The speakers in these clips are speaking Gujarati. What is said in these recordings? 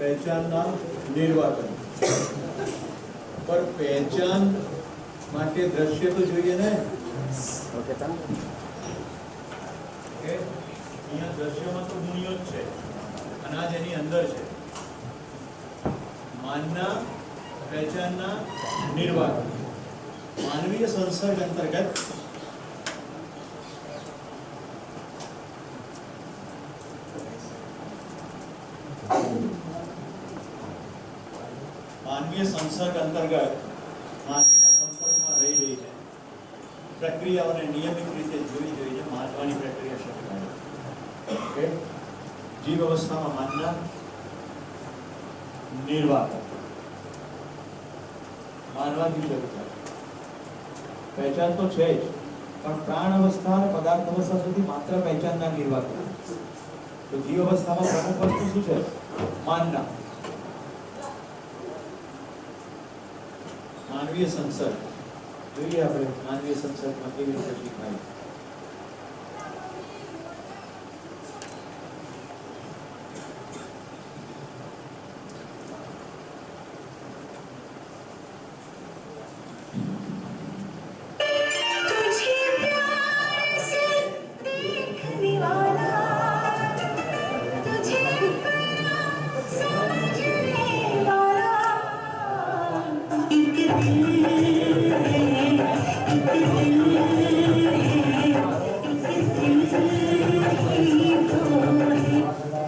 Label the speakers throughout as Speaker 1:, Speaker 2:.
Speaker 1: પહેચાનના નિર્વાચન પર પહેચાન માટે દ્રશ્ય તો જોઈએ ને.
Speaker 2: ઓકે તા
Speaker 1: કે અહીંયા દ્રશ્યમાં તો ગુણ્યો જ છે, અનાજ એની અંદર છે. માનના પહેચાનના નિર્વાચન માનવીય સંસર્ગ અંતર્ગત માનવીય સંસર્ગ અંતર્ગત માનવીના સંપર્કમાં રહી છે પ્રક્રિયાઓને નિયમિત રીતે જોઈ છે માનવાની પ્રક્રિયા શક્ય છે. ઓકે, જીવ અવસ્થામાં માનના નિર્વાચન માનવાથી શરૂ થાય. પહેચાન તો છે જ, પણ પ્રાણ અવસ્થા અને પદાર્થ અવસ્થા સુધી માત્ર પહેચાનના નિર્વાચન. તો જીવ અવસ્થામાં પ્રમુખ વસ્તુ શું છે? માનના. માનવીય સંસર્ગ જોઈએ આપણે માનવીય સંસર્ગમાં કેવી રીતે શીખાય.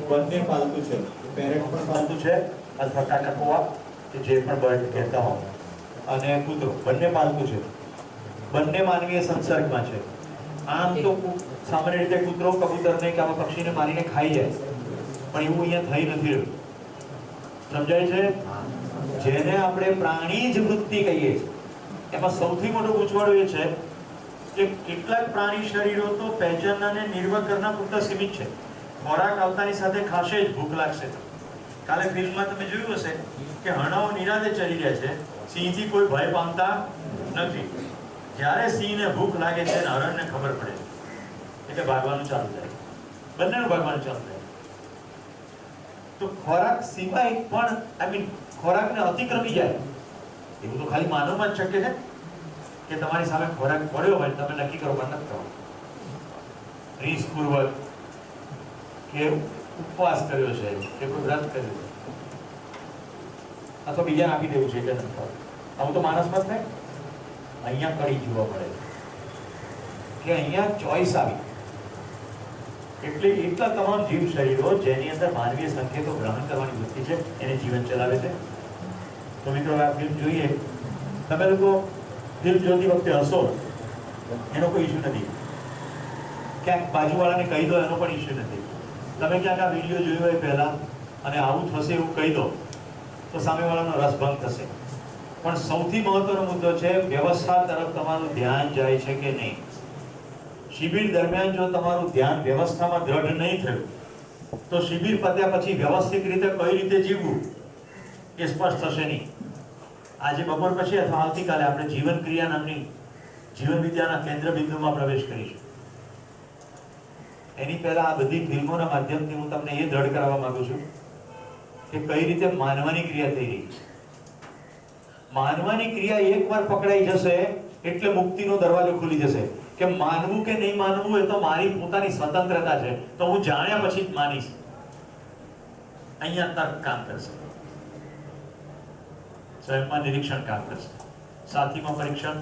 Speaker 1: બંને પાલતુ છે, પેરેન્ટ પણ પાલતુ છે અથવા કાકાકુવા કે જે પણ બર્ડ કહેતા હો, અને કૂતરો બંને પાલતુ છે. બંને માનવીય સંસર્ગમાં છે. આમ તો સામાન્ય રીતે કૂતરો કબૂતરને કે આવા પક્ષીને મારીને ખાઈ જાય, પણ એવું અહીંયા થઈ નથી રહ્યું. સમજાય છે? જેને આપણે પ્રાણી જ વૃત્તિ કહીએ છીએ, એમાં સૌથી મોટો ગૂંચવાડો એ છે કે કેટલાક પ્રાણી શરીરો તો પહેચાનને નિર્વાહ કરનાર પૂરતા સીમિત છે. ખોરાક આવતાની સાથે ખાશે જ ભૂખ લાગશે. કાલે ફિલ્મમાં તમે જોયું હશે કે હરણાઓ નિરાતે ચરી જાય છે, સિંહથી કોઈ ભય પામતા નથી. જ્યારે સિંહને ભૂખ લાગે છે અને હરણને ખબર પડે એટલે ભાગવાનું ચાલુ થાય, બંનેનું ભાગવાનું ચાલુ થાય. તો ખોરાક સિવાય પણ ખોરાકને અતિક્રમી જાય એવું તો ખાલી માનવમાં જ શક્ય છે કે તમારી સામે ખોરાક પડ્યો હોય તમે નક્કી કરો પણ નથી કરો. રીસપૂર્વક કે ઉપવાસ કર્યો છે કે કોઈ વ્રત કર્યું છે અથવા બીજાને આપી દેવું છે એટલે નથી ખાવું. આવું તો માણસમાં થાય. અહીંયા કડી જોવા મળે કે અહીંયા ચોઈસ આવી. એટલે એટલા તમામ જીવ શરીરો જેની અંદર માનવીય સંકેતો ગ્રહણ કરવાની વૃત્તિ છે એને જીવન ચલાવે છે. તો મિત્રો આ ફિલ્મ જોઈએ, તમે લોકો ફિલ્મ જોતી વખતે હસો એનો કોઈ ઇસ્યુ નથી, ક્યાંક બાજુવાળાને કહી દો એનો પણ ઇસ્યુ નથી. તમે ક્યાંક આ વિડીયો જોયો હોય પહેલા અને આવું થશે એવું કહી દો તો સામેવાળાનો રસભંગ થશે. પણ સૌથી મહત્વનો મુદ્દો છે વ્યવસ્થા તરફ તમારું ધ્યાન જાય છે કે નહીં. શિબિર દરમિયાન જો તમારું ધ્યાન વ્યવસ્થામાં દ્રઢ નહીં થયું તો શિબિર પત્યા પછી વ્યવસ્થિત રીતે કઈ રીતે જીવવું એ સ્પષ્ટ થશે નહીં. આજે બપોર પછી અથવા આવતીકાલે આપણે જીવન ક્રિયા નામની જીવન વિદ્યાના કેન્દ્ર બિંદુમાં પ્રવેશ કરીશું. એની પહેલા આ બધી ફિલ્મોના માધ્યમથી હું તમને એ દ્રઢ કરાવવા માંગુ છું કે કઈ રીતે માનવાની ક્રિયા થઈ રહી છે. માનવાની ક્રિયા એકવાર પકડાઈ જશે એટલે મુક્તિનો દરવાજો ખુલી જશે. કે માનવું કે નહીં માનવું એ તો મારી પોતાની સ્વતંત્રતા છે, તો હું જાણ્યા પછી જ માનીશ. અહીંયા તર્ક કામ કરશે, સ્વયંમાં નિરીક્ષણ કામ કરશે, સાથીમાં પરીક્ષણ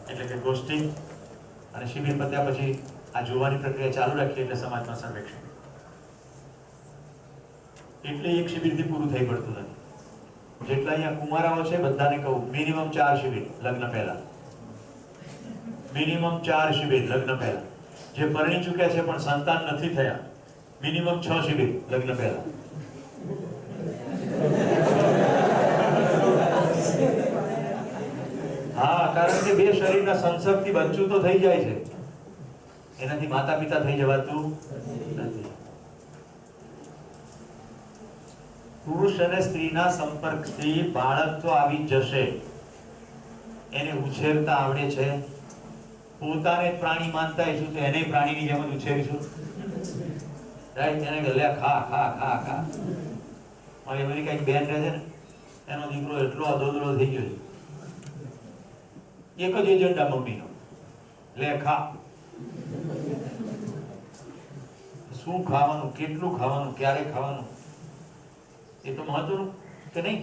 Speaker 1: એટલે કે ગોષ્ઠી, અને શિબિર પત્યા પછી આ જોવાની પ્રક્રિયા ચાલુ રાખીએ એટલે સમાજમાં સર્વેક્ષણ. એટલે એક શિબિરથી પૂરું થઈ પડતું નથી. જેટલા અહીંયા કુમારાઓ છે બધાને કહું મિનિમમ 4 શિબિર લગ્ન પહેલા, મિનિમમ 4 શિબિર લગ્ન પહેલા. જે પરણી ચૂક્યા છે પણ સંતાન નથી થયા મિનિમમ 6 શિબિર લગ્ન પહેલા. હા, કારણ કે બે શરીરના સંસર્ગથી બચ્ચું તો થઈ જાય છે, એનાથી માતા પિતા થઈ જવાતું નથી. પુરુષ અને સ્ત્રીના સંપર્કથી બાળક તો આવી જશે, એને ઉછેરતા આવડે છે. પોતાને પ્રાણી માનતા હશું તો એને પ્રાણીની જેમ જ ઉછેરીશું, રાઈટ? એને લે ખા ખા ખા ખા. મારી અમેરિકા એક બેન રહે છે ને, એનો દીકરો એટલો અધોદરો થઈ ગયો છે, એક જ એજન્ડા મમ્મીનો, લે ખા. શું ખાવાનું, કેટલું ખાવાનું, ક્યારે ખાવાનું, એ તો મહત્વનું કે નહીં?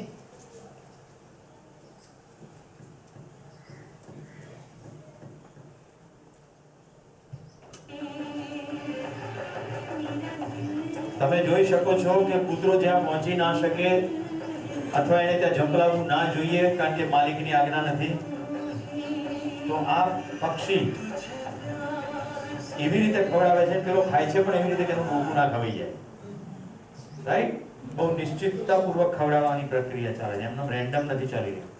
Speaker 1: તમે જોઈ શકો છો કે કૂતરો જ્યાં પહોંચી ના શકે અથવા એને ત્યાં ઝંપલાવવું ના જોઈએ કારણ કે માલિકની આજ્ઞા નથી, તો આ પક્ષી એવી રીતે ખવડાવે છે, પેલો ખાય છે પણ એવી રીતે કે એનું મોઢું ના ખવાઈ જાય, રાઈટ? બહુ નિશ્ચિતતાપૂર્વક ખવડાવવાની પ્રક્રિયા ચાલે છે, એમનો રેન્ડમ નથી ચાલી રહ્યું.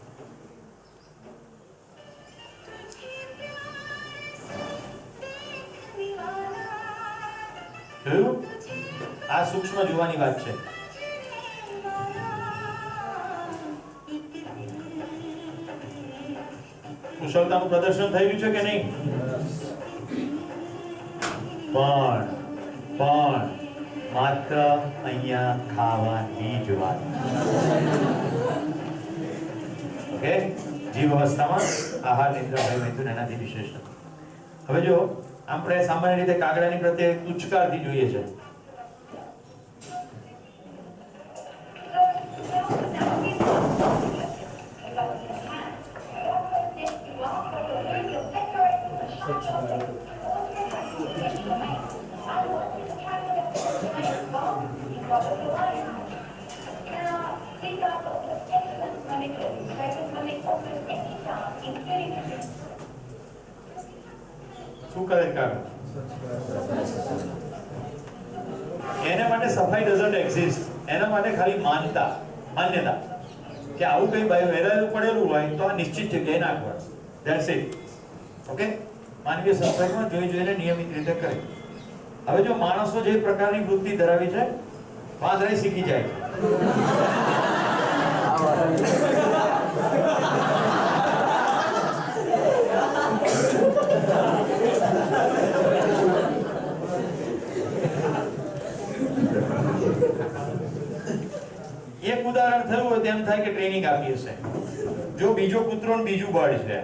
Speaker 1: જોયું? આ સૂક્ષ્મ જોવાની વાત છે. કુશળતાનું પ્રદર્શન થઈ રહ્યું છે કે નહીં? પણ માત્ર અહીંયા ખાવાની જ વાત. ઓકે, જીવ અવસ્થામાં આહાર નિદ્રા ભય મૈથુન એનાથી વિશેષ નથી. હવે જો આપણે સામાન્ય રીતે કાગડાની પ્રત્યે તુચ્છકારથી જોઈએ છે. શું કરે કાગડો? એના માટે સફાઈ ડઝન્ટ એક્ઝિસ્ટ. એના માટે ખાલી માન્યતા કે આવું કઈ વહેરાયેલું પડેલું હોય તો આ નિશ્ચિત જગ્યાએ નાખવાનું. That's it. ઓકે, માનવીય સંસર્ગમાં જોઈને નિયમિત રીતે કરે. હવે જો માણસો જે પ્રકારની વૃત્તિ ધરાવી છે, વાંદરાય શીખી જાય છે. એક ઉદાહરણ થયું હોય તેમ થાય કે ટ્રેનિંગ આપી હશે. જો બીજો કૂતરો ને બીજું બર્ડ છે,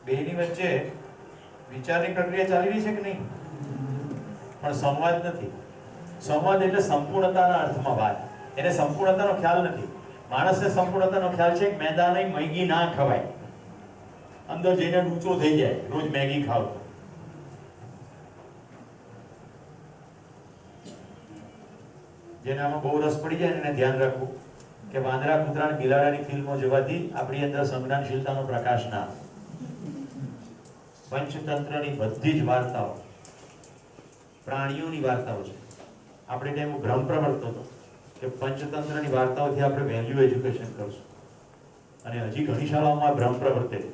Speaker 1: બેની વચ્ચે વિચારની પ્રક્રિયા ચાલી રહી છે કે નહીં? પણ સંવાદ નથી. સંવાદ એટલે સંપૂર્ણતાના અર્થમાં વાત. એને સંપૂર્ણતાનો ખ્યાલ નથી. માણસને સંપૂર્ણતાનો ખ્યાલ છે કે મેદાને મેગી ના ખવાય, અંદર જઈને ઊંચો થઈ જાય રોજ મેગી ખાવ. જેને આમાં બહુ રસ પડી જાય એને ધ્યાન રાખવું કે વાંદરા, કૂતરા અને બિલાડાની ફિલ્મો જોવાથી આપણી અંદર સંજ્ઞાનશીલતાનો પ્રકાશ ના. પંચતંત્રની બધી જ વાર્તાઓ પ્રાણીઓની વાર્તાઓ છે. આપણે ત્યાં એવો ભ્રમ પ્રવર્તતો હતો કે પંચતંત્રની વાર્તાઓથી આપણે વેલ્યુ એજ્યુકેશન કરશું, અને હજી ઘણી શાળાઓમાં ભ્રમ પ્રવર્તે છે.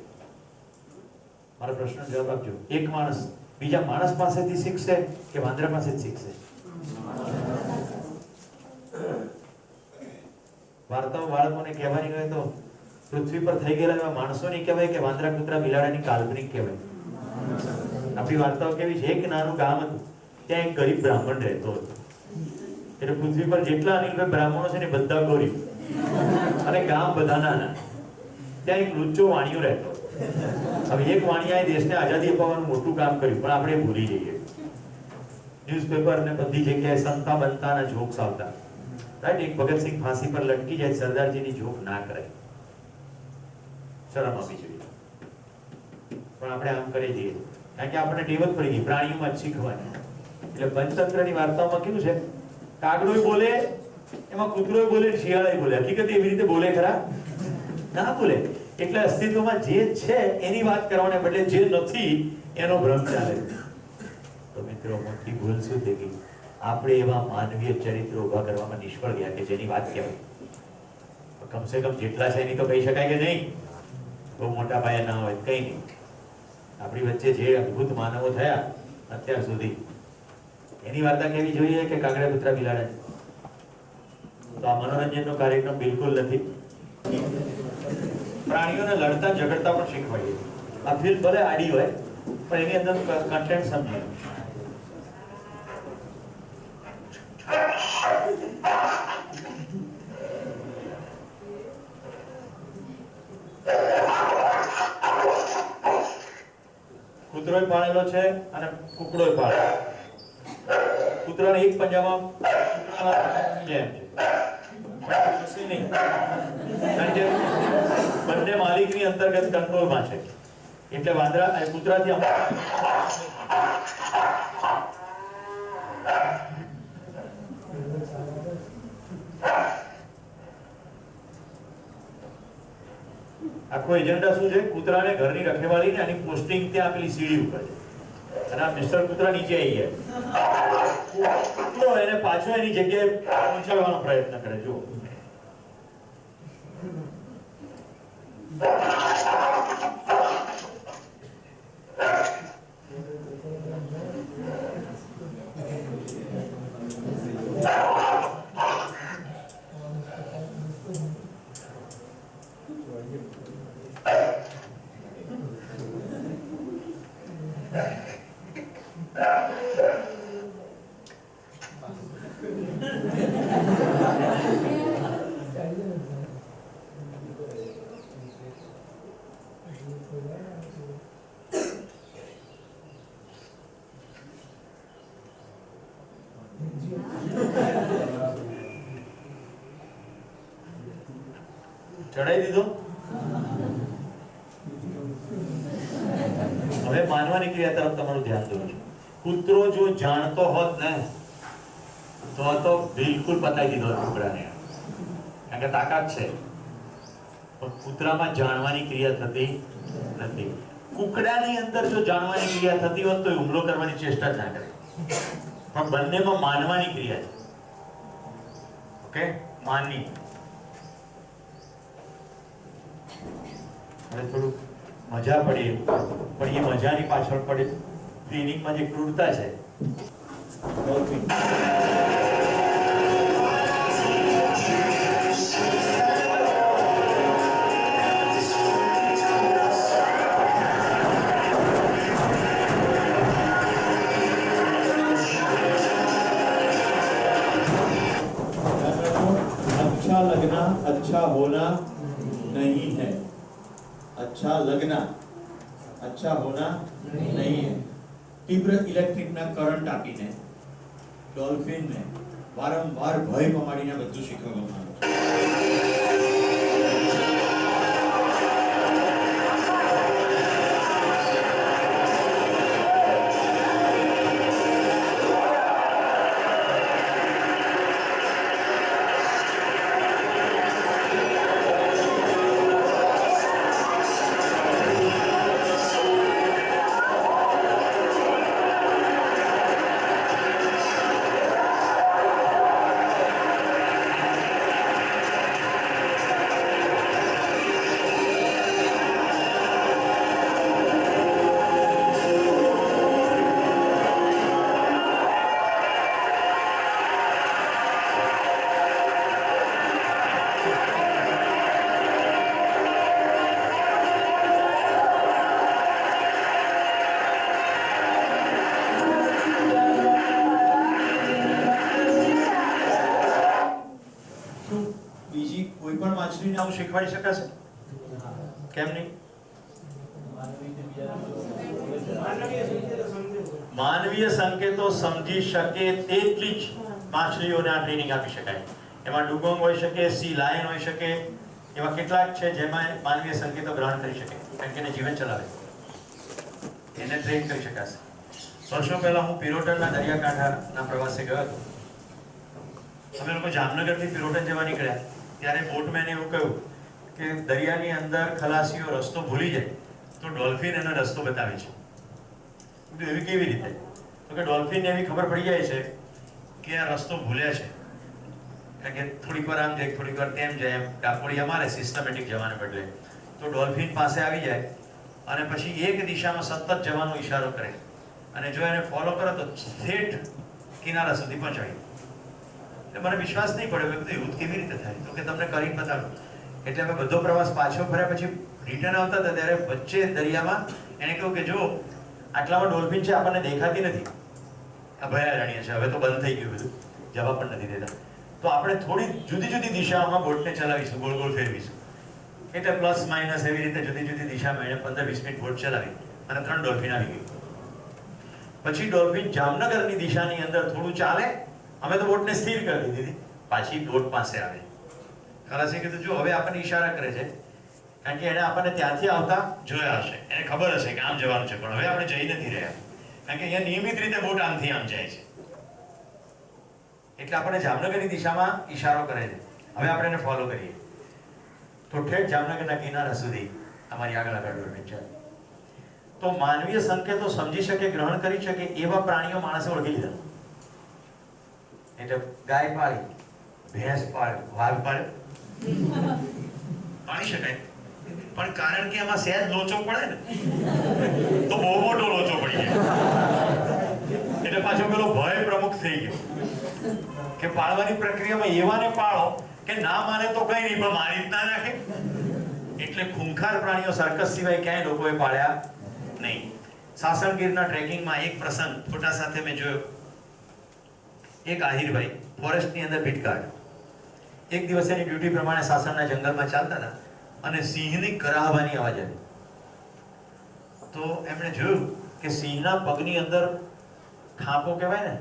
Speaker 1: મારા પ્રશ્નનો જવાબ આપજો. એક માણસ બીજા માણસ પાસેથી શીખશે કે વાંદરા પાસેથી શીખશે? વાર્તાઓ બાળકોને કહેવાની હોય તો પૃથ્વી પર થઈ ગયેલા એવા માણસોની કહેવાય કે વાંદરા, કૂતરા, બિલાડાની કાલ્પનિક કહેવાય? આપણી વાર્તાઓ કેવી છે? એક નાનું ગામ હતું, ત્યાં એક ગરીબ બ્રાહ્મણ રહેતો હતો. એટલે પૃથ્વી પર જેટલા અનિલભાઈ બ્રાહ્મણો છે ને બધા ગરીબ, અને ગામ બધા નાના. ત્યાં એક લુચ્ચો વાણિયો રહેતો. હવે એક વાણિયાએ દેશને આઝાદી અપાવવાનું મોટું કામ કર્યું, પણ આપણે ભૂલી જઈએ. ન્યૂઝપેપર ને બધી જગ્યાએ સંતા બનતાના જોક્સ આવતા, રાઈટ? એક ભગતસિંહ ફાંસી પર લટકી જાય, સરદારજીની જોક ના કરાય, શરમ આપવી જોઈએ. પણ આપણે આમ કરી દઈએ કારણ કે આપણે ટેવ જ પડી ગઈ પ્રાણીઓમાં જ શીખવાની. એટલે પંચતંત્રની વાર્તાઓમાં કેવું છે? કાગડોય બોલે, એમાં કૂતરોય બોલે, શિયાળાય બોલે. હકીકત એવી રીતે બોલે ખરા? ના બોલે. એટલે અસ્તિત્વમાં જે છે એની વાત કરવાને બદલે જે નથી એનો ભ્રમ ચાલે. તો મિત્રો મોટી ભૂલ શું થઈ ગઈ? આપણે એવા માનવીય ચરિત્ર ઉભા કરવામાં નિષ્ફળ ગયા કે જેની વાત કહેવાય. કમસે કમ જેટલા છે એની તો કહી શકાય કે નહીં, બહુ મોટા પાયે ના હોય કઈ નહીં. આપણી વચ્ચે જે અદ્ભુત માનવો થયા અત્યાર સુધી, એની વાર્તા કેવી જોઈએ કે કાગડા કૂતરા બિલાડા? તો આ મનોરંજનનો કાર્યક્રમ બિલકુલ નથી. પ્રાણીઓને લડતા ઝઘડતા પણ શીખવાડીએ. આ ફિલ્મ ભલે આડી હોય પણ એની અંદર કન્ટેન્ટ સમજાય. કૂતરોય પાળેલો છે અને કુકડોય પાળેલો. કૂતરાને એક પંજામાં જેમ છે નહીં, કારણ કે બંને માલિકની અંતર્ગત કંટ્રોલમાં છે. એટલે વાંદરા કૂતરાથી આખો એજન્ડા શું છે? કૂતરાને ઘરની રખેવાળી ને આની પોસ્ટિંગ ત્યાં આપેલી સીડી ઉપર છે અને આ મિસ્ટર કૂતરા નીચે આવી ગયા તો એને પાછો એની જગ્યાએ પહોંચાડવાનો પ્રયત્ન કરે. જો ચડાઈ દીધો. હવે માનવાની ક્રિયા તરફ તમારું ધ્યાન દોરું છું. કૂતરો જો જાણતો હોત ને તો બિલકુલ પતાવી દીધો કૂતરાને, કારણ કે તાકાત છે. પણ કૂતરામાં જાણવાની ક્રિયા થતી નથી. કુકડાની અંદર જો જાણવાની ક્રિયા થતી હોત તો હુમલો કરવાની ચેષ્ટા જ ના કરે. પણ બંનેમાં માનવાની ક્રિયા છે. ઓકે, માનની. હવે થોડું મજા પડી, પણ એ મજાની પાછળ પડે ટ્રેનિંગમાં જે ક્રૂરતા છે. अच्छा लगना अच्छा होना नहीं है. अच्छा लगना अच्छा होना नहीं है. तीव्र ઇલેક્ટ્રિકના કરંટ આપીને ડોલ્ફિનને વારંવાર ભય પમાડીને બધું શીખવવામાં આવે છે. નામ શીખવાડી શકાશે? કેમ નહીં? માનવીય સંકેતો સમજી શકે તેટલી જ માછલીઓને આ ટ્રેનિંગ આપી શકાય. એમાં ડુગોંગ હોઈ શકે, સી લાયન હોઈ શકે, એવા કેટલાક છે જેમાં માનવીય સંકેતો ગ્રહણ કરી શકે, કારણ કે એને જીવન ચલાવે, એને ટ્રેન કરી શકાશે. વર્ષો પહેલા હું પિરોટનના દરિયાકાંઠાના પ્રવાસે ગયો હતો. અમે લોકો જામનગરથી પિરોટન જવા નીકળ્યા ત્યારે બોટમેને એવું કહ્યું કે દરિયાની અંદર ખલાસીઓ રસ્તો ભૂલી જાય તો ડોલ્ફિન એનો રસ્તો બતાવે છે. એવી કેવી રીતે? તો તો કે ડોલ્ફિનને એવી ખબર પડી જાય છે કે આ રસ્તો ભૂલ્યા છે, કારણ કે થોડીક વાર આમ જાય થોડીક વાર તેમ જાય, એમ ડાકોડિયા મારે સિસ્ટમેટિક જવાને બદલે. તો ડોલ્ફિન પાસે આવી જાય અને પછી એક દિશામાં સતત જવાનો ઈશારો કરે અને જો એને ફોલો કરો તો ઠેઠ કિનારા સુધી પહોંચાડી. એટલે મને વિશ્વાસ નહીં પડ્યો, મેં કીધું એવું કેવી રીતે થાય? તો કે તમને કરીને બતાવું. એટલે અમે બધો પ્રવાસ પાછો ફર્યા પછી રિટર્ન આવતા હતા ત્યારે વચ્ચે દરિયામાં એને કહ્યું કે જો આટલામાં ડોલ્ફિન છે, આપણને દેખાતી નથી, આ ભયારણ્ય છે, હવે તો બંધ થઈ ગયું બધું, જવાબ પણ નથી દેતા, તો આપણે થોડી જુદી જુદી દિશામાં બોટને ચલાવીશું, ગોળ ગોળ ફેરવીશું. એટલે પ્લસ માઇનસ એવી રીતે જુદી જુદી દિશામાં એને 15-20 મિનિટ બોટ ચલાવી અને 3 ડોલ્ફિન આવી ગઈ. પછી ડોલ્ફિન જામનગરની દિશાની અંદર થોડું ચાલે, અમે તો બોટને સ્થિર કરી દીધી, પાછી બોટ પાસે આવે. ખલાસીએ કીધું જો હવે આપણને ઈશારા કરે છે, કારણ કે એને આપણને ત્યાંથી આવતા જોયા હશે, એને ખબર હશે કે આમ જવાનું છે, પણ હવે આપણે જઈ નથી રહ્યા, કારણ કે અહીંયા નિયમિત રીતે બોટ આમથી આમ જાય છે. એટલે આપણને જામનગરની દિશામાં ઈશારો કરે છે, હવે આપણે એને ફોલો કરીએ. તો ઠેઠ જામનગરના કિનારા સુધી અમારી આગળ ડોલ્ફિન છે. તો માનવીય સંકેતો સમજી શકે, ગ્રહણ કરી શકે એવા પ્રાણીઓ માણસે ઓળખી લીધા. એટલે ગાય પાળી, ભેંસ પાળી, વાઘ પાળ્યો, પાળી શકાય, પણ કારણ કે એમાં સહેજ લોચો પડે ને તો બહુ મોટો લોચો પડી જાય, એટલે પાછો પેલો ભય પ્રમુખ થઈ ગયો કે પાળવાની પ્રક્રિયામાં એવાને પાળો કે ના માને તો કઈ નહીં, પણ મારી જ ના નાખે. એટલે ખૂંખાર પ્રાણીઓ સર્કસ સિવાય ક્યાંય લોકોએ પાળ્યા નહીં. સાસણગીરના ટ્રેકિંગમાં એક પ્રસંગ ફોટા સાથે મેં જોયો. એક આહિરભાઈ ફોરેસ્ટની અંદર ભીટગાર્ડ, એક દિવસ એની ડ્યુટી પ્રમાણે સાસણના જંગલમાં ચાલતા હતા અને સિંહની કરાવવાની અવાજ આવી. તો એમણે જોયું કે સિંહના પગની અંદર ખાંપો કહેવાય ને,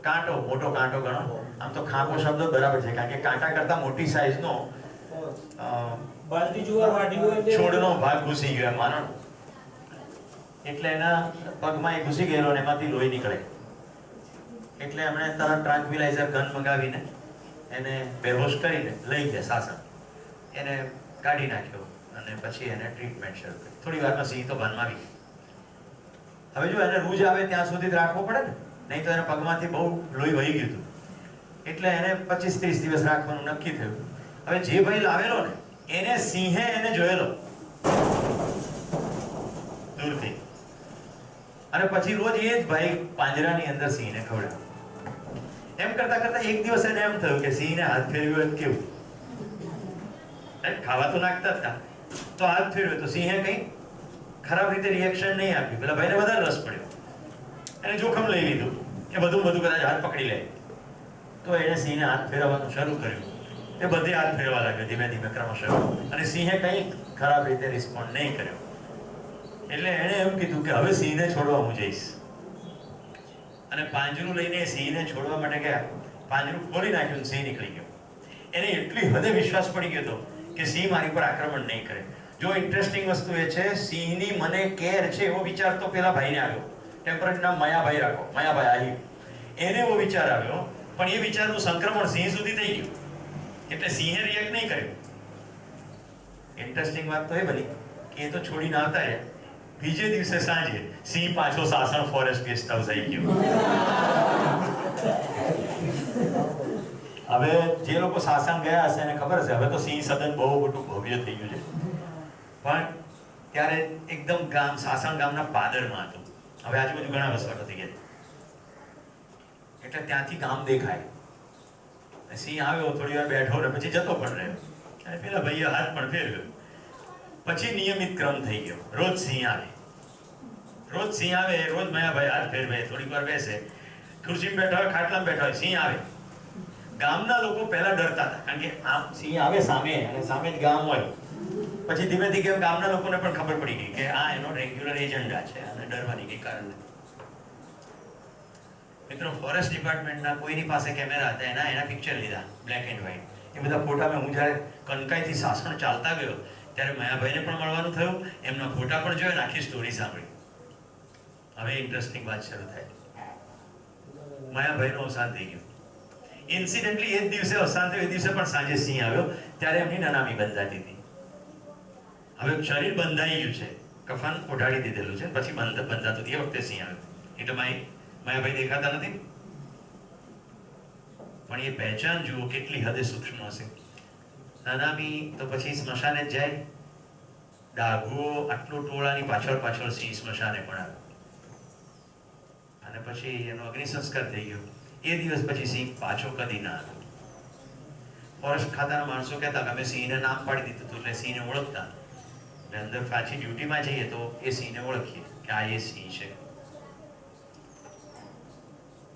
Speaker 1: કાંટો, મોટો કાંટો ગણો, આમ તો ખાંપો શબ્દ બરાબર છે, કારણ કે કાંટા કરતા મોટી સાઈઝનો છોડનો ભાગ ઘૂસી ગયો માનો, એટલે એના પગમાં એ ઘૂસી ગયેલો અને એમાંથી લોહી નીકળે. એટલે એમણે તરત ટ્રાન્ક્વિલાઇઝર ગન મંગાવીને એને બેહોશ કરીને લઈ ગયા સાસણ, એને કાઢી નાખ્યો અને પછી એને ટ્રીટમેન્ટ શરૂ કરી. થોડી વારમાં સિંહ તો ભાનમાં આવી ગયો. હવે જો એને રૂજ આવે ત્યાં સુધી રાખવો પડે ને, નહીં તો એના પગમાંથી બહુ લોહી વહી ગયું હતું, એટલે એને 25-30 દિવસ રાખવાનું નક્કી થયું. હવે જે ભાઈ લાવેલો ને એને સિંહે એને જોયેલો દૂરથી, અને પછી રોજ એ જ ભાઈ પાંજરાની અંદર સિંહને ખવડાવે. એમ કરતા કરતા એક દિવસ એને એમ થયું કે સિંહને હાથ ફેરવ્યો કેવું, ખાવા તો નાખતા હતા, તો હાથ ફેરવ્યો તો સિંહે કઈ ખરાબ રીતે રિએક્શન નહીં આપ્યું. પેલા ભાઈને વધારે રસ પડ્યો, એને જોખમ લઈ લીધું કે બધું કદાચ હાથ પકડી લે, તો એને સિંહને હાથ ફેરવવાનું શરૂ કર્યું. એ બધે હાથ ફેરવા લાગ્યો ધીમે ધીમે ક્રમશઃ, અને સિંહે કઈ ખરાબ રીતે રિસ્પોન્ડ નહીં કર્યો. એટલે એણે એમ કીધું કે હવે સિંહને છોડવા હું જઈશ, અને પાંજરું લઈને સિંહને છોડવા માટે ગયા. પાંજરું ખોલી નાખ્યું, સિંહ નીકળી ગયો. એને એટલી હદે વિશ્વાસ પડી ગયો હતો કે સિંહ મારી પર આક્રમણ નહીં કરે. જો ઇન્ટરેસ્ટિંગ વસ્તુ એ છે, સિંહની મને કેર છે એવો વિચાર તો પેલા ભાઈને આવ્યો, ટેમ્પરરી નામ મયાભાઈ રાખો, મયાભાઈ આહિર, એને એવો વિચાર આવ્યો, પણ એ વિચારનું સંક્રમણ સિંહ સુધી થઈ ગયું, એટલે સિંહે રિએક્ટ નહીં કર્યું. ઇન્ટરેસ્ટિંગ વાત તો એ બની કે એ તો છોડીને આવતા રહ્યા. બીજે દિવસે સાંજે સિંહ પાછો સાસણ ફોરેસ્ટ ગેસ્ટ હાઉસ આવી ગયો. હવે જે લોકો સાસણ ગયા હશે એને ખબર હશે, હવે તો સિંહ સદન બહુ મોટું ભવ્ય થઈ ગયું છે, પણ ત્યારે એકદમ ગામ, સાસણ ગામના પાદરમાં હતું. હવે આજુબાજુ ઘણા વસવાટો થઈ ગયા, એટલે ત્યાંથી ગામ દેખાય. સિંહ આવ્યો, થોડી વાર બેઠો ને પછી જતો પણ રહ્યો, અને પેલા ભાઈએ હાથ પણ ફેરવ્યો. પછી નિયમિત ક્રમ થઈ ગયો, રોજ સિંહ આવે, રોજ મયાભાઈ હાથ ફેરવે, થોડીક વાર બેસે, ખુરશીમાં બેઠા હોય, ખાટલામાં બેઠા હોય, સિંહ આવે. ગામના લોકો પહેલા ડરતા હતા, કારણ કે આમ સિંહ આવે સામે, અને સામે જ ગામ હોય. પછી ધીમે ધીમે ગામના લોકોને પણ ખબર પડી ગઈ કે આ એનો રેગ્યુલર એજન્ડા છે, અને ડરવાની કઈ કારણ નથી. મિત્રો, ફોરેસ્ટ ડિપાર્ટમેન્ટના કોઈની પાસે કેમેરા હતા, એના પિક્ચર લીધા, બ્લેક એન્ડ વ્હાઈટ. એ બધા ફોટા મેં, હું જ્યારે કનકાઈથી સાસણ ચાલતા ગયો ત્યારે મયાભાઈને પણ મળવાનું થયું, એમના ફોટા પણ જોયા, આખી સ્ટોરી સાંભળી. હવે ઇન્ટરેસ્ટિંગ વાત શરૂ થાય. મયાભાઈનું અવસાન થઈ ગયું. ઇન્સિડન્ટલી એ જ દિવસે અવસાન થયું, એ દિવસે પણ સાંજે સિંહ આવ્યો, ત્યારે એમની નનામી બંધાતી હતી. હવે શરીર બંધાઈ ગયું છે, કફન ઓઢાડી દીધેલું છે, પછી બંધાતું, એ વખતે સિંહ આવ્યો.
Speaker 2: એટલે માયાભાઈ દેખાતા નથી, પણ એ પહેચાન જુઓ કેટલી હદે સૂક્ષ્મ હશે. નાનામી તો પછી સ્મશાને જ જાય, ડાઘુઓ આટલો ટોળાની પાછળ પાછળ સિંહ સ્મશાને પણ આવે, અને પછી એનો અગ્નિ સંસ્કાર થઈ ગયો. એ દિવસ પછી સિંહ પાછો કદી ના આવ્યો. ફોરેસ્ટ ખાતાના માણસો કહેતા કે અમે સિંહને નામ પાડી દીધું હતું, એટલે સિંહને ઓળખતા, એટલે અંદર પાછી ડ્યુટીમાં જઈએ તો એ સિંહને ઓળખીએ કે આ એ સિંહ છે.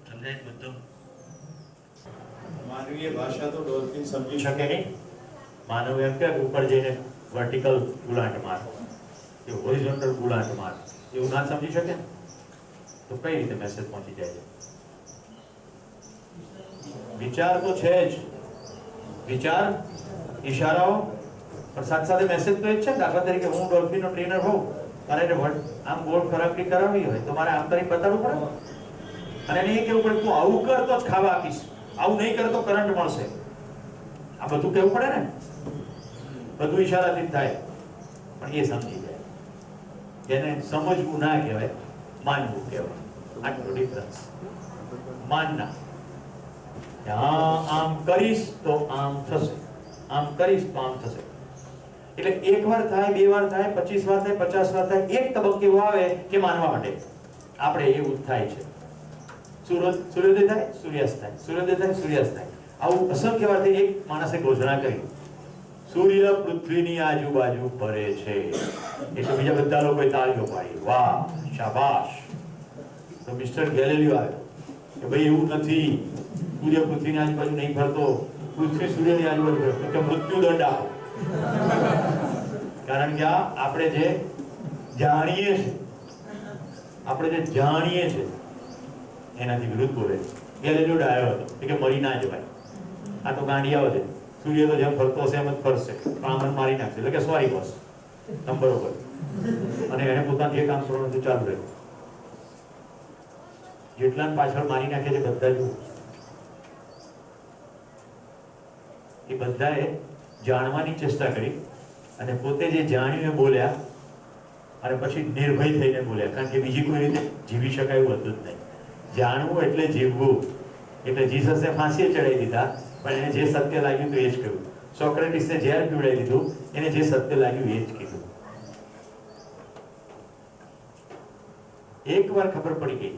Speaker 2: સમજાય મુદ્દો?
Speaker 1: માનવીય ભાષા તો ડોલ્ફિન સમજી શકે નહીં. માનવ એમ કે ઉપર જઈને વર્ટિકલ ગુલાંટ માર કે હોરિઝોન્ટલ ગુલાંટ માર, એવું ના સમજી શકે, તો કઈ રીતે મેસેજ પહોંચી જાય છે? વિચાર તો છે જ, વિચાર, ઈશારાઓ, પણ સાથે સાથે મેસેજ તો એ જ છે. દાખલા તરીકે હું ડોલ્ફિનનો ટ્રેનર હોઉં અને એને આમ ગોળ ફરાકડી કરાવવી હોય તો મારે આમ કરી બતાવવું પડે, અને એને એ કેવું પડે તું આવું કર તો જ ખાવા આપીશ, આવું નહીં કરે તો કરંટ મળશે. આ બધું કેવું પડે ને, બધું ઈશારાથી થાય. પણ એ સમજી જાય, એને સમજવું ના કહેવાય, માનવું કહેવાય. આટલો ડિફરન્સ. માનના, આમ કરીશ તો આમ થશે, આમ કરીશ તો આમ થશે. એટલે એક વાર થાય, બે વાર થાય, 25 વાર થાય, 50 વાર થાય, એક તબક્કે એવો આવે કે માનવા માંડે આપણે એવું થાય છે. સૂર્યોદય થાય, સૂર્યાસ્ત થાય, સૂર્યોદય થાય, સૂર્યાસ્ત થાય. આવું અસંખ્ય વાર એક માણસે ઘોષણા કરી, સૂર્ય પૃથ્વીની આજુબાજુ ફરે છે. એટલે બીજા બધા લોકોએ તાળીઓ પાડી, વાહ, શાબાશ. તો મિસ્ટર ગેલેલિયો આવ્યો કે ભાઈ એવું નથી, સૂર્ય પૃથ્વીની આજુબાજુ નહીં ફરતો, પૃથ્વી સૂર્યની આજુબાજુ ફરતો, કે મૃત્યુદંડ આપો. કારણ કે આપણે જે જાણીએ છીએ, આપણે જે જાણીએ છીએ એનાથી વિરુદ્ધ બોલે. ગેલેલિયો ડાયો હતો કે મરી ના જવાય, આ તો ગાંડિયાઓ છે, સૂર્ય તો જેમ ફરતો હશે એમ જ ફરશે, પણ આમને મારી નાખશે. એટલે કે સોરી બોસ, તમે બરોબર. અને એને પોતાનું જે કામ કરવાનું હતું ચાલુ રહ્યું. જેટલા પાછળ મારી નાખે છે બધા જ એ બધાએ જાણવાની ચેષ્ટા કરી, અને પોતે જે જાણ્યું એ બોલ્યા, અને પછી નિર્ભય થઈને બોલ્યા. કારણ કે બીજી કોઈ રીતે જીવી શકાય એવું હતું જ નહીં. જાણવું એટલે જીવવું. એટલે જીસસે ફાંસીએ ચડાવી દીધા, પણ એને જે સત્ય લાગ્યું તો એ જ કહ્યું. સોક્રેટિસને ઝેર પીવડાવી દીધું, એને જે સત્ય લાગ્યું એ જ કીધું. એકવાર ખબર પડી ગઈ,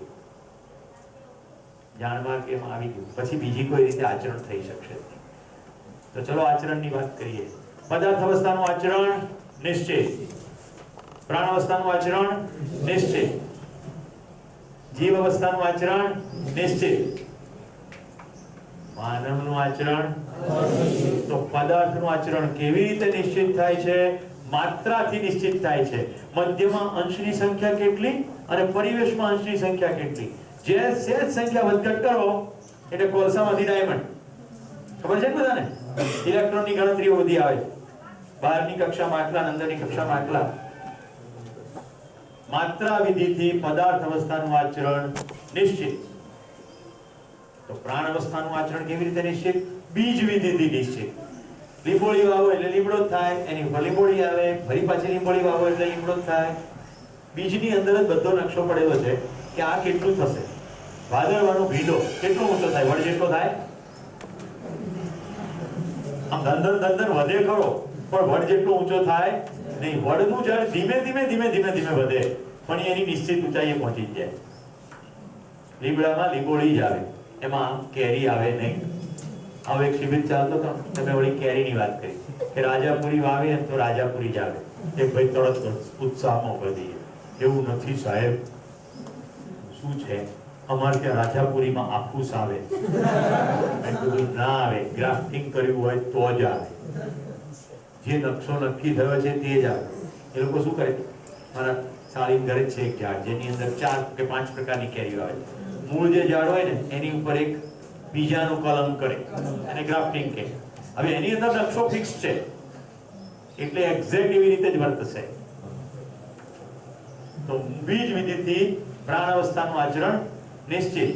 Speaker 1: જાણવા કે એમાં આવી ગયું, પછી બીજી કોઈ રીતે આચરણ થઈ શકશે નહીં. તો ચલો આચરણની વાત કરીએ. પદાર્થ અવસ્થાનું આચરણ નિશ્ચિત, પ્રાણ અવસ્થાનું આચરણ નિશ્ચિત, જીવ અવસ્થાનું આચરણ નિશ્ચિત, માનવનું આચરણ. તો પદાર્થનું આચરણ કેવી રીતે નિશ્ચિત થાય છે? માત્રાથી નિશ્ચિત થાય છે. મધ્યમાં અંશની સંખ્યા કેટલી અને પરિવેશમાં અંશની સંખ્યા કેટલી. જે સેજ સંખ્યા વધઘટ કરો એટલે કોલસામાંથી ડાયમંડ. ખબર છે ને બધાને? ઇલેક્ટ્રોનની ગણતરીઓ બધી આવે છે. બહારની કક્ષામાં આટલા, અંદરની કક્ષામાં આટલા. માત્રા વિધિથી પદાર્થ અવસ્થાનું આચરણ નિશ્ચિત. તો પ્રાણ અવસ્થાનું આચરણ કેવી રીતે નિશ્ચિત? બીજ વિધિથી નિશ્ચિત. લીંબોળી વાવો એટલે લીમડો થાય, એની ઉપર લીંબોળી આવે, ફરી પાછી લીંબોળી વાવો એટલે લીમડો થાય. બીજની અંદર જ બધો નકશો પડેલો છે કે આ કેટલું થશે. ભાદરવાનો ભીંડો કેટલો ઊંચો થાય? વડ જેટલો થાય. આમ ધંધર વધે ખરો, પણ વડ જેટલો ઊંચો થાય નહીં. વડનું ઝાડ ધીમે ધીમે વધે, પણ એની નિશ્ચિત ઊંચાઈએ પહોંચી જાય. લીમડામાં લીંબોળી જ આવે, એમાં કેરી આવે નહીં. આવો એક શિબિર ચાલતો હતો, તમે વળી કેરીની વાત કરી કે રાજાપુરી વાવે તો રાજાપુરી જ આવે. એક ભાઈ તરત ઉત્સાહમાં કરી દઈએ, એવું નથી સાહેબ. શું છે? અમારે ત્યાં રાજાપુરીમાં આફૂસ આવે. ના આવે, ગ્રાફ્ટિંગ કર્યું હોય તો જ આવે. જે નકશો નક્કી થયો છે તે જ આવે. એ લોકો શું કરે? મારા સાળી ઘરે છે એક ઝાડ, જેની અંદર 4 કે 5 પ્રકારની કેરીઓ આવે. મૂળ જે ઝાડ હોય ને એની ઉપર એક બીજાનું કલમ કરે અને ગ્રાફ્ટિંગ કે. હવે એની અંદર નકશો ફિક્સ છે, એટલે એક્ઝેક્ટ એવી રીતે જ વર્તશે. તો બીજ વિધિથી પ્રાણ અવસ્થાનું આચરણ નિશ્ચિત.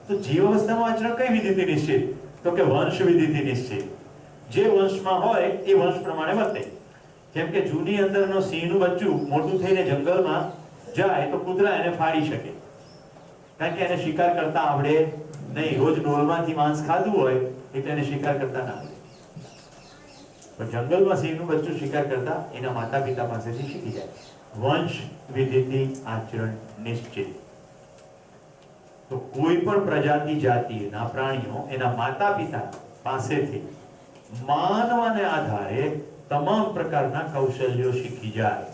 Speaker 1: તો જીવ અવસ્થાનું આચરણ કઈ વિધિથી નિશ્ચિત? તો કે વંશ વિધિથી નિશ્ચિત. જે વંશમાં હોય એ વંશ પ્રમાણે વર્તે. જેમ કે જૂની અંદરનો સિંહનું બચ્ચું મોટું થઈને જંગલમાં જાય તો કૂતરા એને ફાડી શકે, કારણ કે એને શિકાર કરતા આવડે નહીં. રોજ ડોલમાંથી માંસ ખાધું હોય એટલે એને શિકાર કરતા ના આવડે. પણ જંગલમાં સિંહનું બચ્ચું શિકાર કરતા એના માતા પિતા પાસેથી શીખી જાય. વંશ વિધિથી આચરણ નિશ્ચિત. તો કોઈ પણ પ્રજાતિ જાતિના પ્રાણીઓ એના માતા પિતા પાસેથી માનવાને આધારે તમામ પ્રકારના કૌશલ્યો શીખી જાય.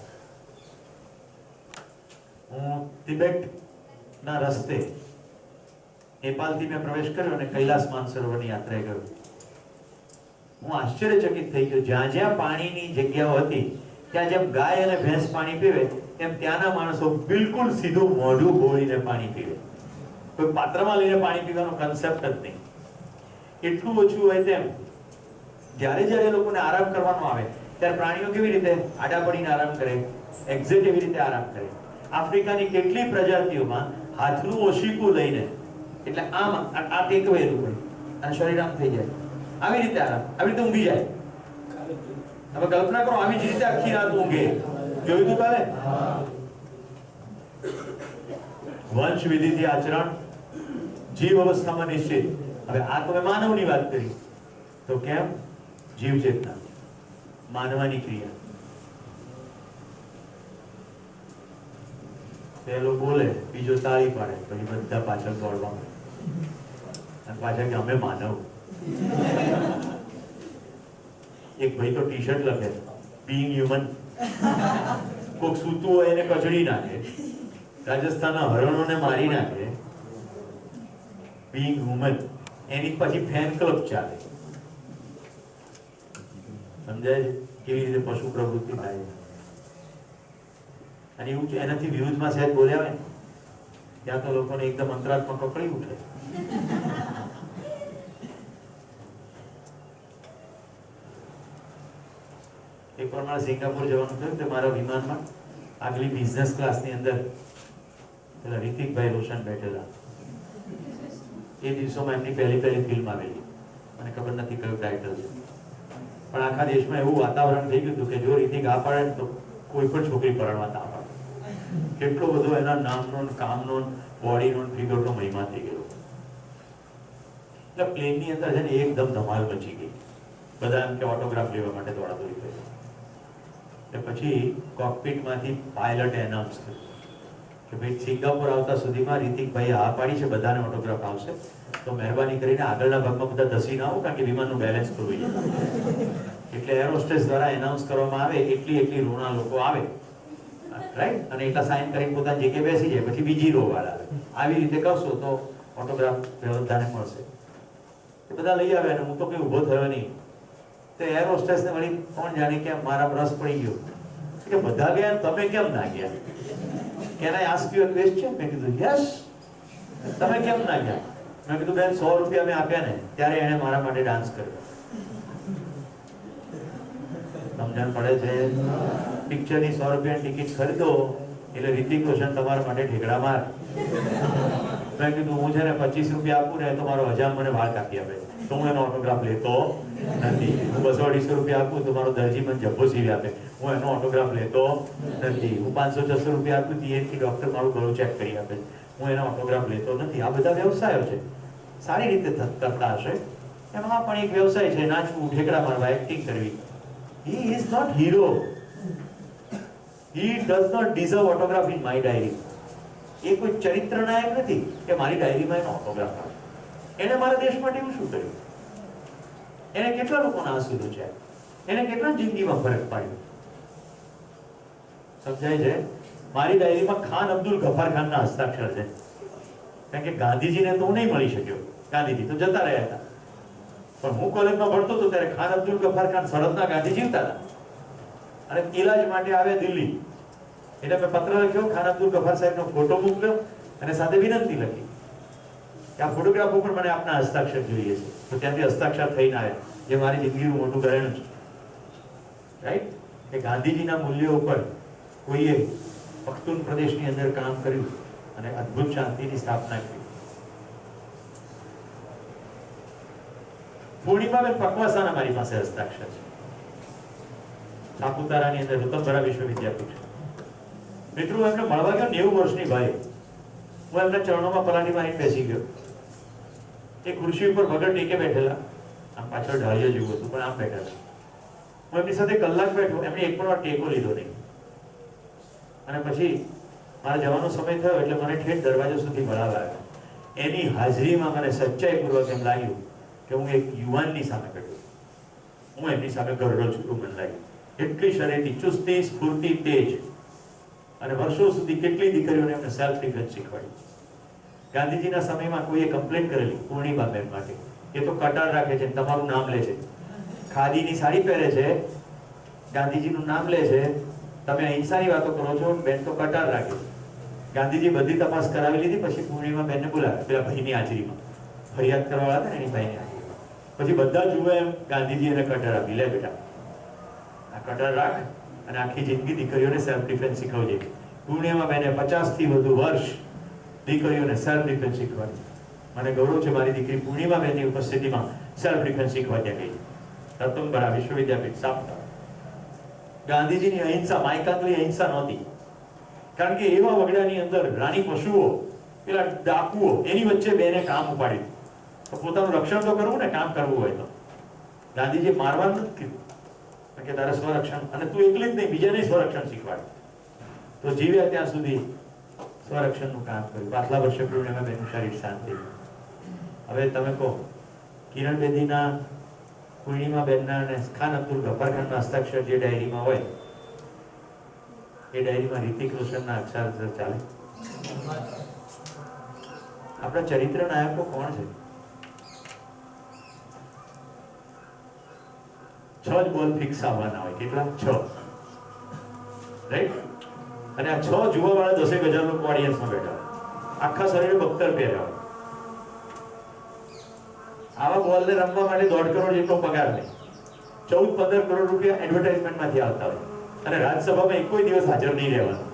Speaker 1: હું તિબેટના રસ્તે નેપાળથી મેં પ્રવેશ કર્યો અને કૈલાસ માનસરોવરની યાત્રાએ ગયો. હું આશ્ચર્યચકિત થઈ ગયો. જ્યાં જ્યાં પાણીની જગ્યાઓ હતી ત્યાં જેમ ગાય અને ભેંસ પાણી પીવે એમ ત્યાંના માણસો બિલકુલ સીધું મોઢું બોળીને પાણી પીવે. કોઈ પાત્રમાં લઈને પાણી પીવાનો કન્સેપ્ટ જ નહીં. એટલું ઓછું હોય તેમ જ્યારે જ્યારે લોકોને આરામ કરવાનો આવે ત્યારે પ્રાણીઓ કેવી રીતે આડા પડીને આરામ કરે, એક્ઝેક્ટ એવી રીતે આરામ કરે. આફ્રિકાની કેટલી પ્રજાતિઓમાં હાથનું ઓશીકું લઈને એટલે આમ આ ટેકવેલું હોય અને શરીર આમ થઈ જાય, આવી રીતે આરામ, આવી રીતે ઊંઘી જાય. હવે કલ્પના કરો આવી જ રીતે આખી રાત ઊંઘે. જોયું તું કાલે? વંશ વિધિથી આચરણ જીવ અવસ્થામાં નિશ્ચિત. હવે આ તો મેં માનવની વાત કરી, તો કેમ જીવ ચેતના, માનવાની ક્રિયા. પેલો બોલે, બીજો તાળી પાડે, પછી બધા પાછળ દોડવા માંડે અને પાછા કે અમે માનવ. એક ભાઈ તો ટી શર્ટ લખે બીઈંગ હ્યુમન. કોક સૂતું હોય એને કચડી નાખે, રાજસ્થાનના હરણોને મારી નાખે. બીઈંગ હ્યુમન, એની પછી ફેન ક્લબ ચાલે. સમજાય છે કેવી રીતે પશુ પ્રવૃત્તિ થાય? અને એવું એનાથી વિરુદ્ધમાં સહેજ બોલ્યા હોય ત્યાં તો લોકોને એકદમ અંતરાત્મા પકડી ઉઠે. એક વાર મારે સિંગાપુર જવાનું થયું તો મારા વિમાનમાં આગલી બિઝનેસ ક્લાસની અંદર પેલા રિતિકભાઈ રોશન બેઠેલા. એ દિવસોમાં એમની પહેલી ફિલ્મ આવેલી, મને ખબર નથી કયું ટાઇટલ છે, પણ આખા દેશમાં એવું વાતાવરણ થઈ ગયું હતું કે જો રિતિક આ પાડે તો કોઈ પણ છોકરી પરણવા ના પાડે. કેટલો બધો એના નામનો, કામનો, બોડીનો, ફિગરનો મહિમા થઈ ગયો. એટલે પ્લેનની અંદર છે ને એકદમ ધમાલ મચી ગઈ. બધા એમ કે ઓટોગ્રાફ લેવા માટે દોડાદોડી કરી. પછી કોકપિટમાંથી પાયલટે એનાઉન્સ કર્યું કે ભાઈ સિંગાપુર આવતા સુધીમાં રિતિકભાઈ હા પાડી છે, બધાને ઓટોગ્રાફ આવશે, તો મહેરબાની કરીને આગળના ભાગમાં બધા ધસી ના આવો, કારણ કે વિમાનનું બેલેન્સ કરવું છે. એટલે એર હોસ્ટેસ દ્વારા એનાઉન્સ કરવામાં આવે એટલી રોના લોકો આવે, રાઈટ, અને એટલા સાઇન કરીને પોતાની જગ્યાએ બેસી જાય, પછી બીજી રો વાળા આવે. આવી રીતે કરશો તો ઓટોગ્રાફ બધાને મળશે. એ બધા લઈ આવે અને હું તો કઈ ઊભો થયો નહીં. તો એર હોસ્ટેસને વળી કોણ જાણે કે મારા રસ પડી ગયો કે બધા ગયા તમે કેમ ના ગયા? Can I ask you a question? મેં કીધું યસ. તમે કેમ ના ગયા? મેં કીધું બેન 100 રૂપિયા મેં આપ્યા ને ત્યારે એને મારા માટે ડાન્સ કર્યો. સમજણ પડે છે? પિક્ચરની 100 રૂપિયાની ટિકિટ ખરીદો એટલે રિતિક રોશન તમારા માટે ઠેકડા માર. મેં કીધું હું છે ને 25 રૂપિયા આપું ને તો મારો હજામ મને વાળ કાપી આપે, તો હું એનો ઓટોગ્રાફ લેતો નથી. હું 200-250 રૂપિયા આપું તો મારો દરજી મને જબ્બો સીવી આપે, હું એનો ઓટોગ્રાફ લેતો નથી. હું 500-600 રૂપિયા આપું ટીએનથી ડોક્ટર મારું ગળું ચેક કરી આપે, હું એનો ઓટોગ્રાફ લેતો નથી. આ બધા વ્યવસાયો છે, સારી રીતે કરતા હશે. એમાં પણ એક વ્યવસાય છે નાચવું, ઠેકડા મારવા, એક્ટિંગ કરવી. He is not hero. He does not deserve autograph in my diary. એ કોઈ ચરિત્ર નાયક નથી કે મારી ડાયરીમાં એનો ઓટોગ્રાફ આવે. એને મારા દેશ માટે એવું શું કર્યું? એને કેટલા લોકોના આંસુ છે? એને કેટલા જિંદગીમાં ફરક પાડ્યો? સમજાય છે? મારી ડાયરીમાં ખાન અબ્દુલ ગફાર ખાનના હસ્તાક્ષર છે, કારણ કે ગાંધીજીને તો હું નહીં મળી શક્યો, ગાંધીજી તો જતા રહ્યા હતા. પણ હું કોલેજમાં ભણતો હતો ત્યારે ખાન અબ્દુલ ગફાર ખાન સરહદના ગાંધી જીવતા હતા અને ઇલાજ માટે આવ્યા દિલ્હી. એટલે મેં પત્ર લખ્યો, ખાન અબ્દુલ ગફાર સાહેબનો ફોટો મોકલ્યો અને સાથે વિનંતી લખી કે આ ફોટોગ્રાફ ઉપર મને આપના હસ્તાક્ષર જોઈએ છે. તો ત્યાંથી હસ્તાક્ષર થઈને આવ્યા, જે મારી જિંદગીનું મોટું ઘરેણું છે. રાઈટ, કે ગાંધીજીના મૂલ્યો ઉપર કોઈએ પખ્તૂન પ્રદેશની અંદર કામ કર્યું અને અદ્ભુત શાંતિની સ્થાપના કરી. પૂર્ણિમાબેન પકવાસાના મારી પાસે હસ્તાક્ષર છે, સાપુતારાની અંદર ઋતંભરા વિશ્વવિદ્યાપીઠ. મિત્રો એમને મળવા ગયો 90 વર્ષની ભાઈ. હું એમના ચરણોમાં પલાઠી મારીને બેસી ગયો. એ ખુરશી ઉપર વગર ટેકે બેઠેલા, આમ પાછળ ઢાળિયા જેવું હતું પણ આમ બેઠેલા. હું એમની સાથે કલાક બેઠો, એમણે એક પણ વાર ટેકો લીધો નહીં. અને પછી મારા જવાનો સમય થયો એટલે મને ઠેઠ દરવાજા સુધી બોલાવવા આવ્યા. એની હાજરીમાં મને સચ્ચાઈપૂર્વક એમ લાગ્યું કે હું એક યુવાનની સામે બેઠો, હું એમની સામે ગરડો છું એવું મને લાગ્યું. એટલી શરીરની ચુસ્તી, સ્ફૂર્તિ, તેજ, અને વર્ષો સુધી કેટલી દીકરીઓને એમને સેલ્ફ ડિફેન્સ શીખવાડી. ગાંધીજીના સમયમાં કોઈએ કમ્પ્લેન કરેલી પૂર્ણિમાબેન માટે, એ તો કટાર રાખે છે, તમારું નામ લે છે, ખાદીની સાડી પહેરે છે, ગાંધીજીનું નામ લે છે, તમે અહિંસાની વાતો કરો છો, બેન તો કટાર રાખે છે. ગાંધીજી બધી તપાસ કરાવી લીધી, પછી પૂર્ણિમાબેનને બોલાવ્યા પેલા ભાઈની હાજરીમાં, ફરિયાદ કરવાવાળા હતા ને એની ભાઈની હાજરીમાં. પછી બધા જુએ એમ ગાંધીજી એને કટાર આપી, લે બેટા આ કટાર રાખ અને આખી જિંદગી દીકરીઓને સેલ્ફ ડિફેન્સ શીખવજે. પૂર્ણિમાબેને 50 થી વધુ વર્ષ દીકરીઓને સેલ્ફ ડિફેન્સ શીખવાડી. મને ગૌરવ છે મારી દીકરી પૂર્ણિમાબેનની ઉપસ્થિતિમાં સેલ્ફ ડિફેન્સ શીખવા ત્યાં ગઈ. રતનપરા વિશ્વવિદ્યાપીઠ સાપતા. ગાંધીજીની અહિંસા, માયકાંતલી અહિંસા નહોતી, કારણ કે એવા વગડાની અંદર રાણી પશુઓ, પેલા ડાકુઓ, એની વચ્ચે બેને કામ ઉપાડ્યું. તો પોતાનું રક્ષણ તો કરવું ને, કામ કરવું હોય તો. ગાંધીજી મારવાનું નથી કીધું કે તારે સ્વરક્ષણ, અને તું એકલી જ નહીં બીજાને સ્વરક્ષણ શીખવાડ. તો જીવ્યા ત્યાં સુધી સ્વરક્ષણનું કામ કર્યું. પાછલા વર્ષે પૂર્ણિમાબેનનું શરીર શાંત થઈ ગયું. હવે તમે કહો, કિરણ બેદીના, પૂર્ણિમાબેનના અને ખાન અબ્દુલ ગફ્ફાર ખાનના હસ્તાક્ષર જે ડાયરીમાં હોય, એ ડાયરીમાં રિતિક રોશનના અક્ષર ચાલે? આપણા ચરિત્ર નાયકો કોણ છે? 6 જ બોલ ફિક્સ આવવાના હોય. કેટલા? 6, રાઈટ? અને આ 6 જોવા વાળા 10,000 લોકો ઓડિયન્સમાં બેઠા, આખા શરીરે બખ્તર પહેર્યા હોય. આવા બોલને રમવા માટે 1.5 કરોડ જેટલો પગાર લે, 14-15 કરોડ રૂપિયા એડવર્ટાઇઝમેન્ટમાંથી આવતા હોય, અને રાજ્યસભામાં એક કોઈ દિવસ હાજર નહીં રહેવાનું.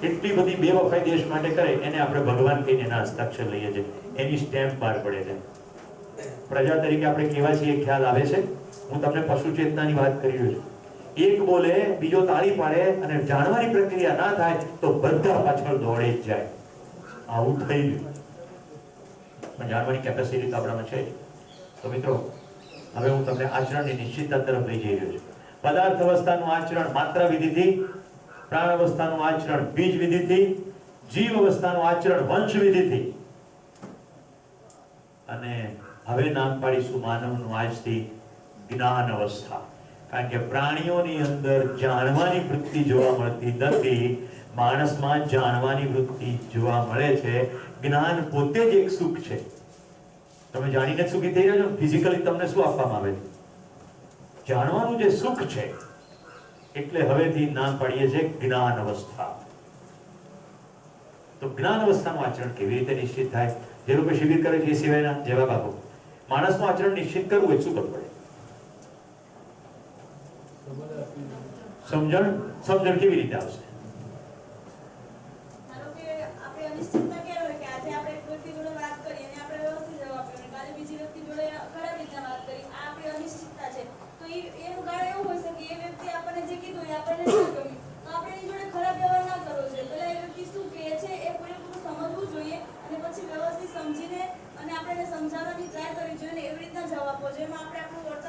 Speaker 1: એટલી બધી બેવફાઈ દેશ માટે કરે, એને આપણે ભગવાન કહીને એના હસ્તાક્ષર લઈએ છીએ, એની સ્ટેમ્પ બહાર પડે છે. પ્રજા તરીકે આપણે કેવા છીએ ખ્યાલ આવે છે? હું તમને પશુ ચેતનાની વાત કરી રહ્યો છું. એક બોલે, બીજો તાળી પાડે, અને જાણવાની પ્રક્રિયા ના થાય તો બધા પાછળ દોડે જ જાય. આવું થઈ ગયું. પણ જાણવાની કેપેસિટી તો આપણામાં છે. તો મિત્રો, હવે હું તમને આચરણની નિશ્ચિતતા તરફ લઈ જઈ રહ્યો છું. પદાર્થ અવસ્થાનું આચરણ માત્ર વિધિથી, પ્રાણ અવસ્થાનું આચરણ બીજ વિધિથી, જીવ અવસ્થાનું આચરણ વંશ વિધિથી, અને હવે નામ પાડીશું માનવનું આજથી જ્ઞાન અવસ્થા. કારણ કે પ્રાણીઓની અંદર જાણવાની વૃત્તિ જોવા મળતી નથી, માણસમાં જાણવાની વૃત્તિ જોવા મળે છે. જ્ઞાન પોતે જ એક સુખ છે. તમે જાણીને સુખી થઈ રહ્યા છો. ફિઝિકલી તમને શું આપવામાં આવે છે? જાણવાનું જે સુખ છે. એટલે હવેથી નામ પાડીએ છીએ જ્ઞાન અવસ્થા. તો જ્ઞાન અવસ્થાનું આચરણ કેવી રીતે નિશ્ચિત થાય? જે લોકો શિબિર કરે છે એ સિવાયના જવાબ આપો. માણસનું આચરણ નિશ્ચિત કરવું હોય શું કરવું પડે? સમજણ કેવી રીતે આવશે?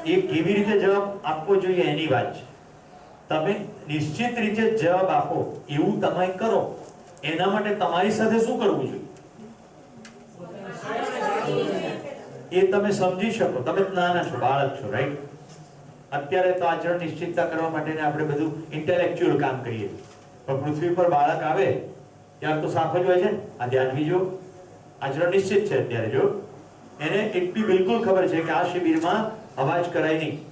Speaker 1: એ કેવી રીતે જવાબ આપવો જોઈએ એની વાત છે. તમે નિશ્ચિત રીતે જવાબ આપો એવું તમે કરો, એના માટે તમારી સાથે શું કરવું જોઈએ એ તમે સમજી શકો. તમે નાના છો, બાળક છો, રાઈટ? અત્યારે તો આચરણ નિશ્ચિતતા કરવા માટે આપણે બધું ઇન્ટેલેક્ચ્યુઅલ કામ કરીએ, પણ પૃથ્વી પર બાળક આવે ત્યારે તો સાફ જ હોય છે. આ ધ્યાનવી જો આચરણ નિશ્ચિત છે અત્યારે, જો એને એટલી બિલકુલ ખબર છે કે આ શિબિરમાં અવાજ કરાય નહીં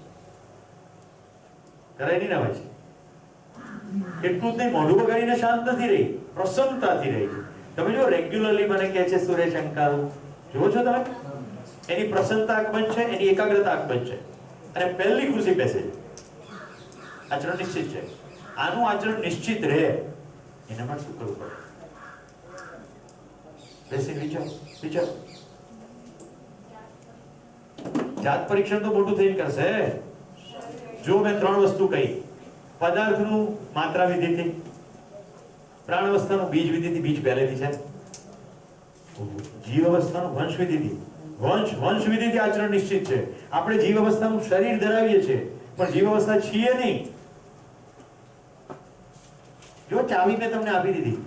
Speaker 1: અવાજ. એટલું જ નહીં, મોઢું બગાડીને શાંત નથી રહી, પ્રસન્નતાથી રહી છે. તમે જો રેગ્યુલરલી મને કહે છે સુરેશ અંકાલ, જુઓ છો તમે, એની પ્રસન્નતા અકબંધ છે, એની એકાગ્રતા અકબંધ છે, અને પહેલી ખુશી બેસે છે. આચરણ નિશ્ચિત છે. આનું આચરણ નિશ્ચિત રહે એના માટે શું કરવું પડે? બેસી વિચાર. જાત પરીક્ષણ તો મોટું થઈને કરશે. જો મેં 3 વસ્તુ કહી, પદાર્થનું માત્રા વિધિથી, પ્રાણ અવસ્થાનું બીજ વિધિથી, બીજ પહેલેથી છે, જીવ અવસ્થાનું વંશ વિધિથી આચરણ નિશ્ચિત છે. આપણે જીવ અવસ્થાનું શરીર ધરાવીએ છીએ પણ જીવ અવસ્થા છીએ નહીં. જો ચાવી મેં તમને આપી દીધી,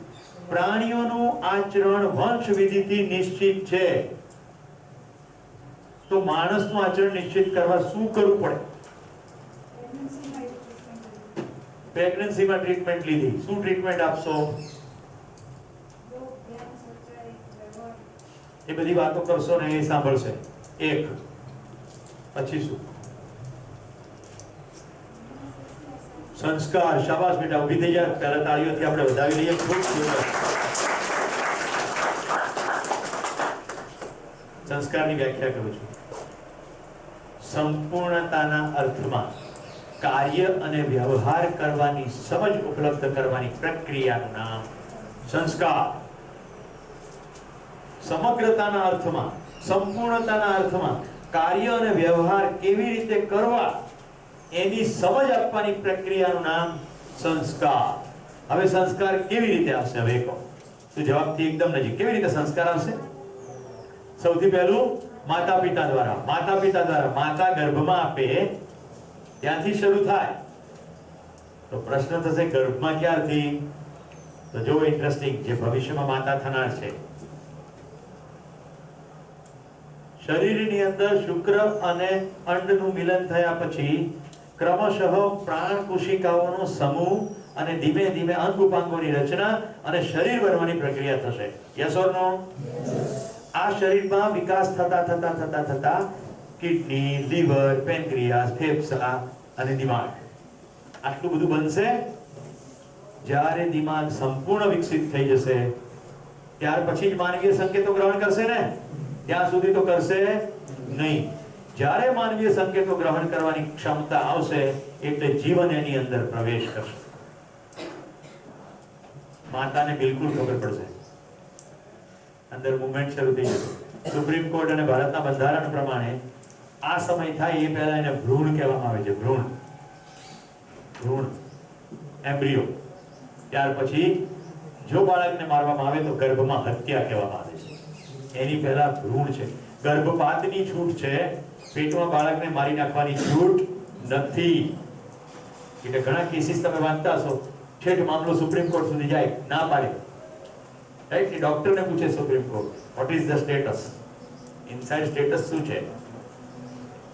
Speaker 1: પ્રાણીઓનું આચરણ વંશ વિધિથી નિશ્ચિત છે, તો માણસનું આચરણ નિશ્ચિત કરવા શું કરવું પડે? પ્રેગ્નન્સીમાં ટ્રીટમેન્ટ લીધી, શું ટ્રીટમેન્ટ આપશો? એ બધી વાતો કરશો ને એ સાંભળશે. એક પછી શું? સંસ્કાર. શાબાશ બેટા, ઊભી થઈ જાય. પહેલા તાળીઓથી આપણે વધાવી લઈએ. ખૂબ સુંદર. સંસ્કારની વ્યાખ્યા કરું છું. સંપૂર્ણતાના અર્થમાં કાર્ય અને વ્યવહાર કરવાની સમજ ઉપલબ્ધ કરવાની પ્રક્રિયાનું નામ સંસ્કાર. સમગ્રતાના અર્થમાં, સંપૂર્ણતાના અર્થમાં કાર્ય અને વ્યવહાર કેવી રીતે કરવા એની સમજ આપવાની પ્રક્રિયાનું નામ સંસ્કાર. હવે સંસ્કાર કેવી રીતે આવશે? હવે કહો તો જવાબથી એકદમ નજીક. કેવી રીતે સંસ્કાર આવશે? સૌથી પહેલું માતા પિતા દ્વારા. માતા ગર્ભમાં આપે ત્યાંથી શરૂ થાય. તો પ્રશ્ન થશે ગર્ભમાં ક્યારથી? તો જો ઇન્ટરેસ્ટિંગ, જે ભવિષ્યમાં માતા થનાર છે, શરીરની અંદર શુક્ર અને અંડનું મિલન થયા પછી ક્રમશઃ પ્રાણ કોશિકાઓનો સમૂહ અને ધીમે ધીમે અંગ ઉપાંગોની રચના અને શરીર બનવાની પ્રક્રિયા થશે. યસ ઓર નો? આ શરીરમાં વિકાસ થતા કિડની, લીવર, પેનક્રિયાસ, ફેફસા અને દિમાગ, આટલું બધું બનશે. જ્યારે દિમાગ સંપૂર્ણ વિકસિત થઈ જશે ત્યાર પછી જ માનવીય સંકેતો ગ્રહણ કરશે ને? ત્યાં સુધી તો કરશે નહીં. જ્યારે માનવીય સંકેતો ગ્રહણ કરવાની ક્ષમતા આવશે એટલે જીવન એની અંદર પ્રવેશ કરશે. માતાને બિલકુલ ખબર પડશે, અંદર મુવમેન્ટ શરૂ થઈ જશે. સુપ્રીમ કોર્ટ અને ભારતના બંધારણ પ્રમાણે આ સમય થાય એ પહેલા એને ભ્રૂણ કહેવામાં આવે છે. ભ્રૂણ એમ્બ્રિયો. ત્યાર પછી જો બાળકને મારવામાં આવે તો ગર્ભમાં હત્યા કહેવામાં આવે છે. એની પહેલા ભ્રૂણ છે. ગર્ભપાતની છૂટ છે, પેટમાં બાળકને મારી નાખવાની છૂટ નથી. એટલે ઘણા કેસીસ તમે વાંચતા હશો, છેક મામલો સુપ્રીમ કોર્ટ સુધી જાય, ના પાડે. રાઈટ? ડોક્ટરને પૂછે supreme court, what is the status? Inside status શું છે?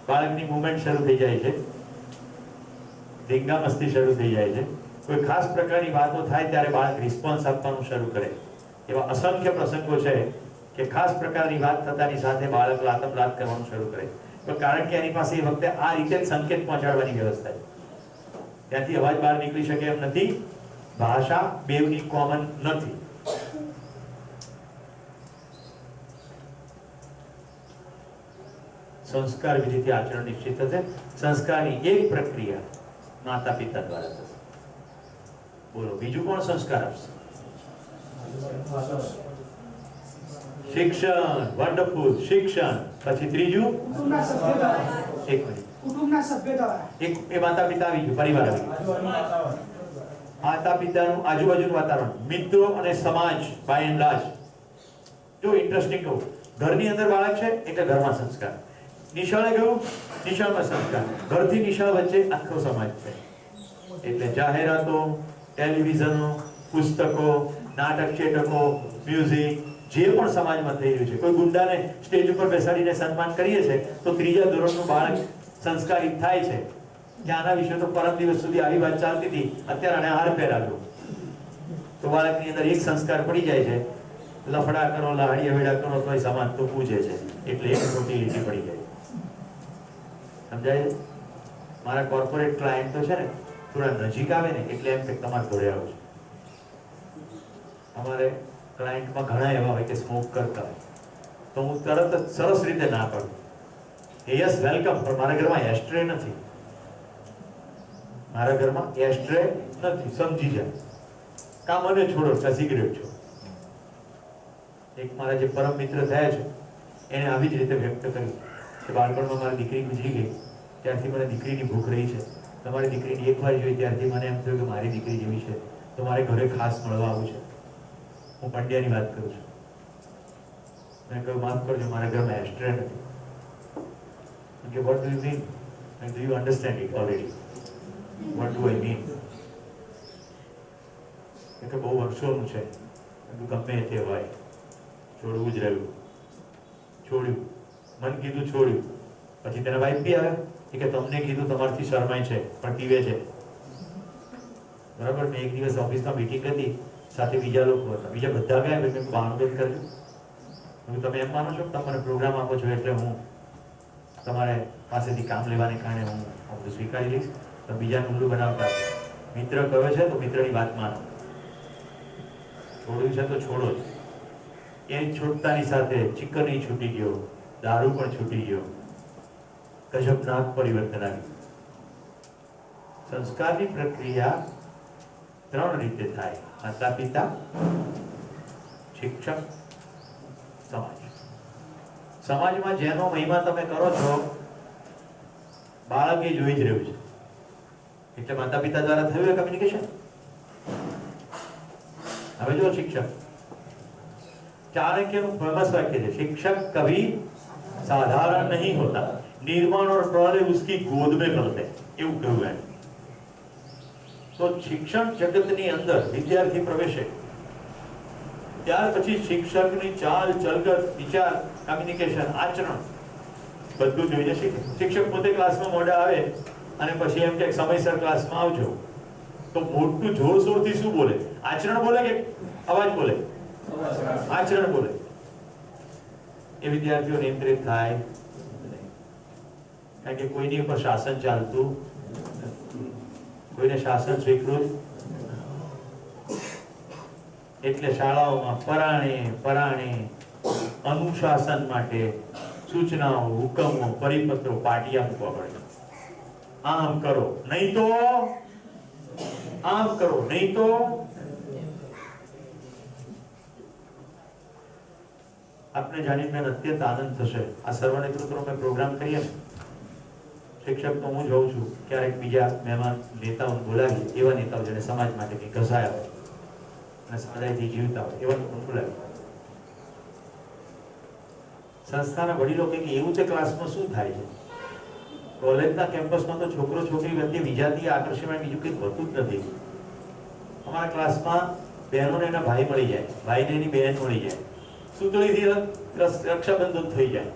Speaker 1: બાળકની મૂવમેન્ટ શરૂ થઈ જાય છે, ધીંગામસ્તી શરૂ થઈ જાય છે, કોઈ ખાસ પ્રકારની વાતો થાય ત્યારે બાળક રિસ્પોન્સ આપવાનું શરૂ કરે. એવા અસંખ્ય પ્રસંગો છે કે ખાસ પ્રકારની વાત થતાની સાથે બાળક લાતમ-લાત કરવાનું શરૂ કરે. તો કારણ કે એની પાસે એ વખતે આ રીતે જ સંકેત પહોંચાડવાની વ્યવસ્થા છે. ત્યાંથી અવાજ બહાર નીકળી શકે એમ નથી. ભાષા બેવની કોમન નથી. સંસ્કાર વિધિથી આચરણ નિશ્ચિત થશે. સંસ્કારની એક પ્રક્રિયા માતા પિતા દ્વારા થશે. બોલો, બીજું કોણ સંસ્કાર આપશે? શિક્ષણ. વન્ડરફુલ. શિક્ષણ. પછી ત્રીજું એક મિનિટ,
Speaker 3: કુટુંબના સભ્ય દ્વારા.
Speaker 1: એક એ માતા પિતા આવી ગયું, પરિવાર આવી ગયું. માતા પિતાનું આજુબાજુનું વાતાવરણ, મિત્રો અને સમાજ. બાય એન્ડ લાર્જ જો ઇન્ટરેસ્ટિંગ કહું, ઘરની અંદર બાળક છે એટલે ઘરમાં સંસ્કાર. નિશાળે ગયું, નિશાળમાં સંસ્કાર. ઘરથી નિશાળ વચ્ચે આખો સમાજ છે. એટલે જાહેરાતો, ટેલિવિઝનો, પુસ્તકો, નાટક ચેટકો, મ્યુઝિક, જે પણ સમાજમાં થઈ રહ્યું છે. કોઈ ગુંડાને સ્ટેજ ઉપર બેસાડીને સન્માન કરીએ છે તો ત્રીજા ધોરણનું બાળક સંસ્કારિત થાય છે કે આના વિશે તો પરમ દિવસ સુધી આવી વાત ચાલતી હતી, અત્યારે આને હાર પહેરાવ્યો. તો બાળકની અંદર એક સંસ્કાર પડી જાય છે, લફડા કરો, લહાડી હવેડા કરો તો સમાજ તો પૂજે છે. એટલે એક મોટી લીટી પડી જાય. સમજાય? મારા કોર્પોરેટ ક્લાયન્ટ તો છે ને, થોડા નજીક આવે ને એટલે એમ કે તમારે જોડે આવું છે. અમારે ક્લાયન્ટમાં ઘણા એવા હોય કે સ્મોક કરતા હોય, તો હું તરત જ સરસ રીતે ના પાડું, યસ વેલકમ, પણ મારા ઘરમાં એસ્ટ્રે નથી. મારા ઘરમાં એસ્ટ્રે નથી, સમજી જાય. કા મને છોડો, સિગરેટ છો. એક મારા જે પરમ મિત્ર થયા છે એને આવી જ રીતે વ્યક્ત કર્યું કે બાળપણમાં મારી દીકરી ગુજરી ગઈ, ત્યારથી મને દીકરીની ભૂખ રહી છે. તમારી દીકરીની એકવાર જોઈ ત્યારથી મને એમ થયું કે મારી દીકરી જેવી છે, તો મારે ઘરે ખાસ મળવા આવું છે. હું પંડ્યાની વાત કરું છું. મેં કહ્યું માફ કરજો, મારા ઘરમાં એસ્ટ્રે નથી. કે what do you mean? Do you understand it already? What do I mean? કે બહુ વર્ષોનું છે, ગમે તે હોય છોડવું જ રહ્યું. છોડ્યું, મન કીધું છોડ્યું. પછી તેના વાઈફ બી આવે કે તમને કીધું તમારથી શરમાય છે પણ પીવે છે. બરાબર. મેં એક દિવસ ઓફિસમાં મીટિંગ હતી, સાથે બીજા લોકો હતા, બીજા બધા ગયા. મેં બહાનું બંધ કરજો. તમે એમ માનો છો કે તમે મને પ્રોગ્રામ આપો છો એટલે હું તમારે પાસેથી કામ લેવાને કારણે હું બધું સ્વીકારી લઈશ? તો બીજાનું ઊંડું બનાવતા. મિત્ર કયો છે તો મિત્રની વાત માનો. છોડ્યું છે તો છોડો જ. એ છોડતાની સાથે ચિકન છૂટી ગયો, દારૂ પણ છૂટી ગયો. ગજબનાક પરિવર્તન આવ્યું. સંસ્કારની પ્રક્રિયા 3 રીતે થાય: માતા પિતા, શિક્ષક, સમાજ. સમાજમાં જેનો મહિમા તમે કરો છો બાળક એ જોઈ જ રહ્યું છે. એટલે માતા પિતા દ્વારા થયું એ કમ્યુનિકેશન. હવે જો શિક્ષક, ચાણક્યનું ફેમસ વાક્ય છે, शिक्षक कभी साधारण नहीं होता, निर्माण और प्रलय उसकी गोद में पलते. એવું કહ્યું એમ. તો શિક્ષણ જગતની અંદર વિદ્યાર્થી પ્રવેશે ત્યાર પછી શિક્ષકની ચાલ, ચલગત, વિચાર, કમ્યુનિકેશન, આચરણ બધું જોઈને શીખે. શિક્ષક પોતે ક્લાસમાં મોડા આવે અને પછી એમ કે સમયસર ક્લાસમાં આવજો, તો મોટું જોરશોરથી શું બોલે? આચરણ બોલે કે અવાજ બોલે? આચરણ બોલે. એ વિદ્યાર્થીઓ નિયંત્રિત થાય, કારણ કે કોઈની ઉપર શાસન ચાલતું, કોઈને શાસન સ્વીકૃત. એટલે શાળાઓમાં પરાણે અનુશાસન માટે સૂચનાઓ, હુકમો, પરિપત્રો, પાટિયા મૂકવા પડે. આમ કરો નહીં તો આમ કરો નહીં તો. આપને જાણીને અત્યંત આનંદ થશે. આ સર્વનેતૃત્વનો મેં પ્રોગ્રામ કરીએ ને, શિક્ષક તો હું જોઉં છું, ક્યારેક બીજા મહેમાન નેતાઓને બોલાવી, એવા નેતાઓ જેને સમાજ માટે કંઈ ઘસાયા હોય અને સદાયથી જીવતા હોય એવા લોકો બોલાવી. સંસ્થાના વડીલો કે એવું તે ક્લાસમાં શું થાય છે? કોલેજના કેમ્પસમાં તો છોકરો છોકરી વચ્ચે વિજાતીય આકર્ષણ બીજું કંઈ હોતું જ નથી. અમારા ક્લાસમાં બહેનોને એના ભાઈ મળી જાય, ભાઈને એની બહેન મળી જાય, સુતળીથી રક્ષાબંધન થઈ જાય.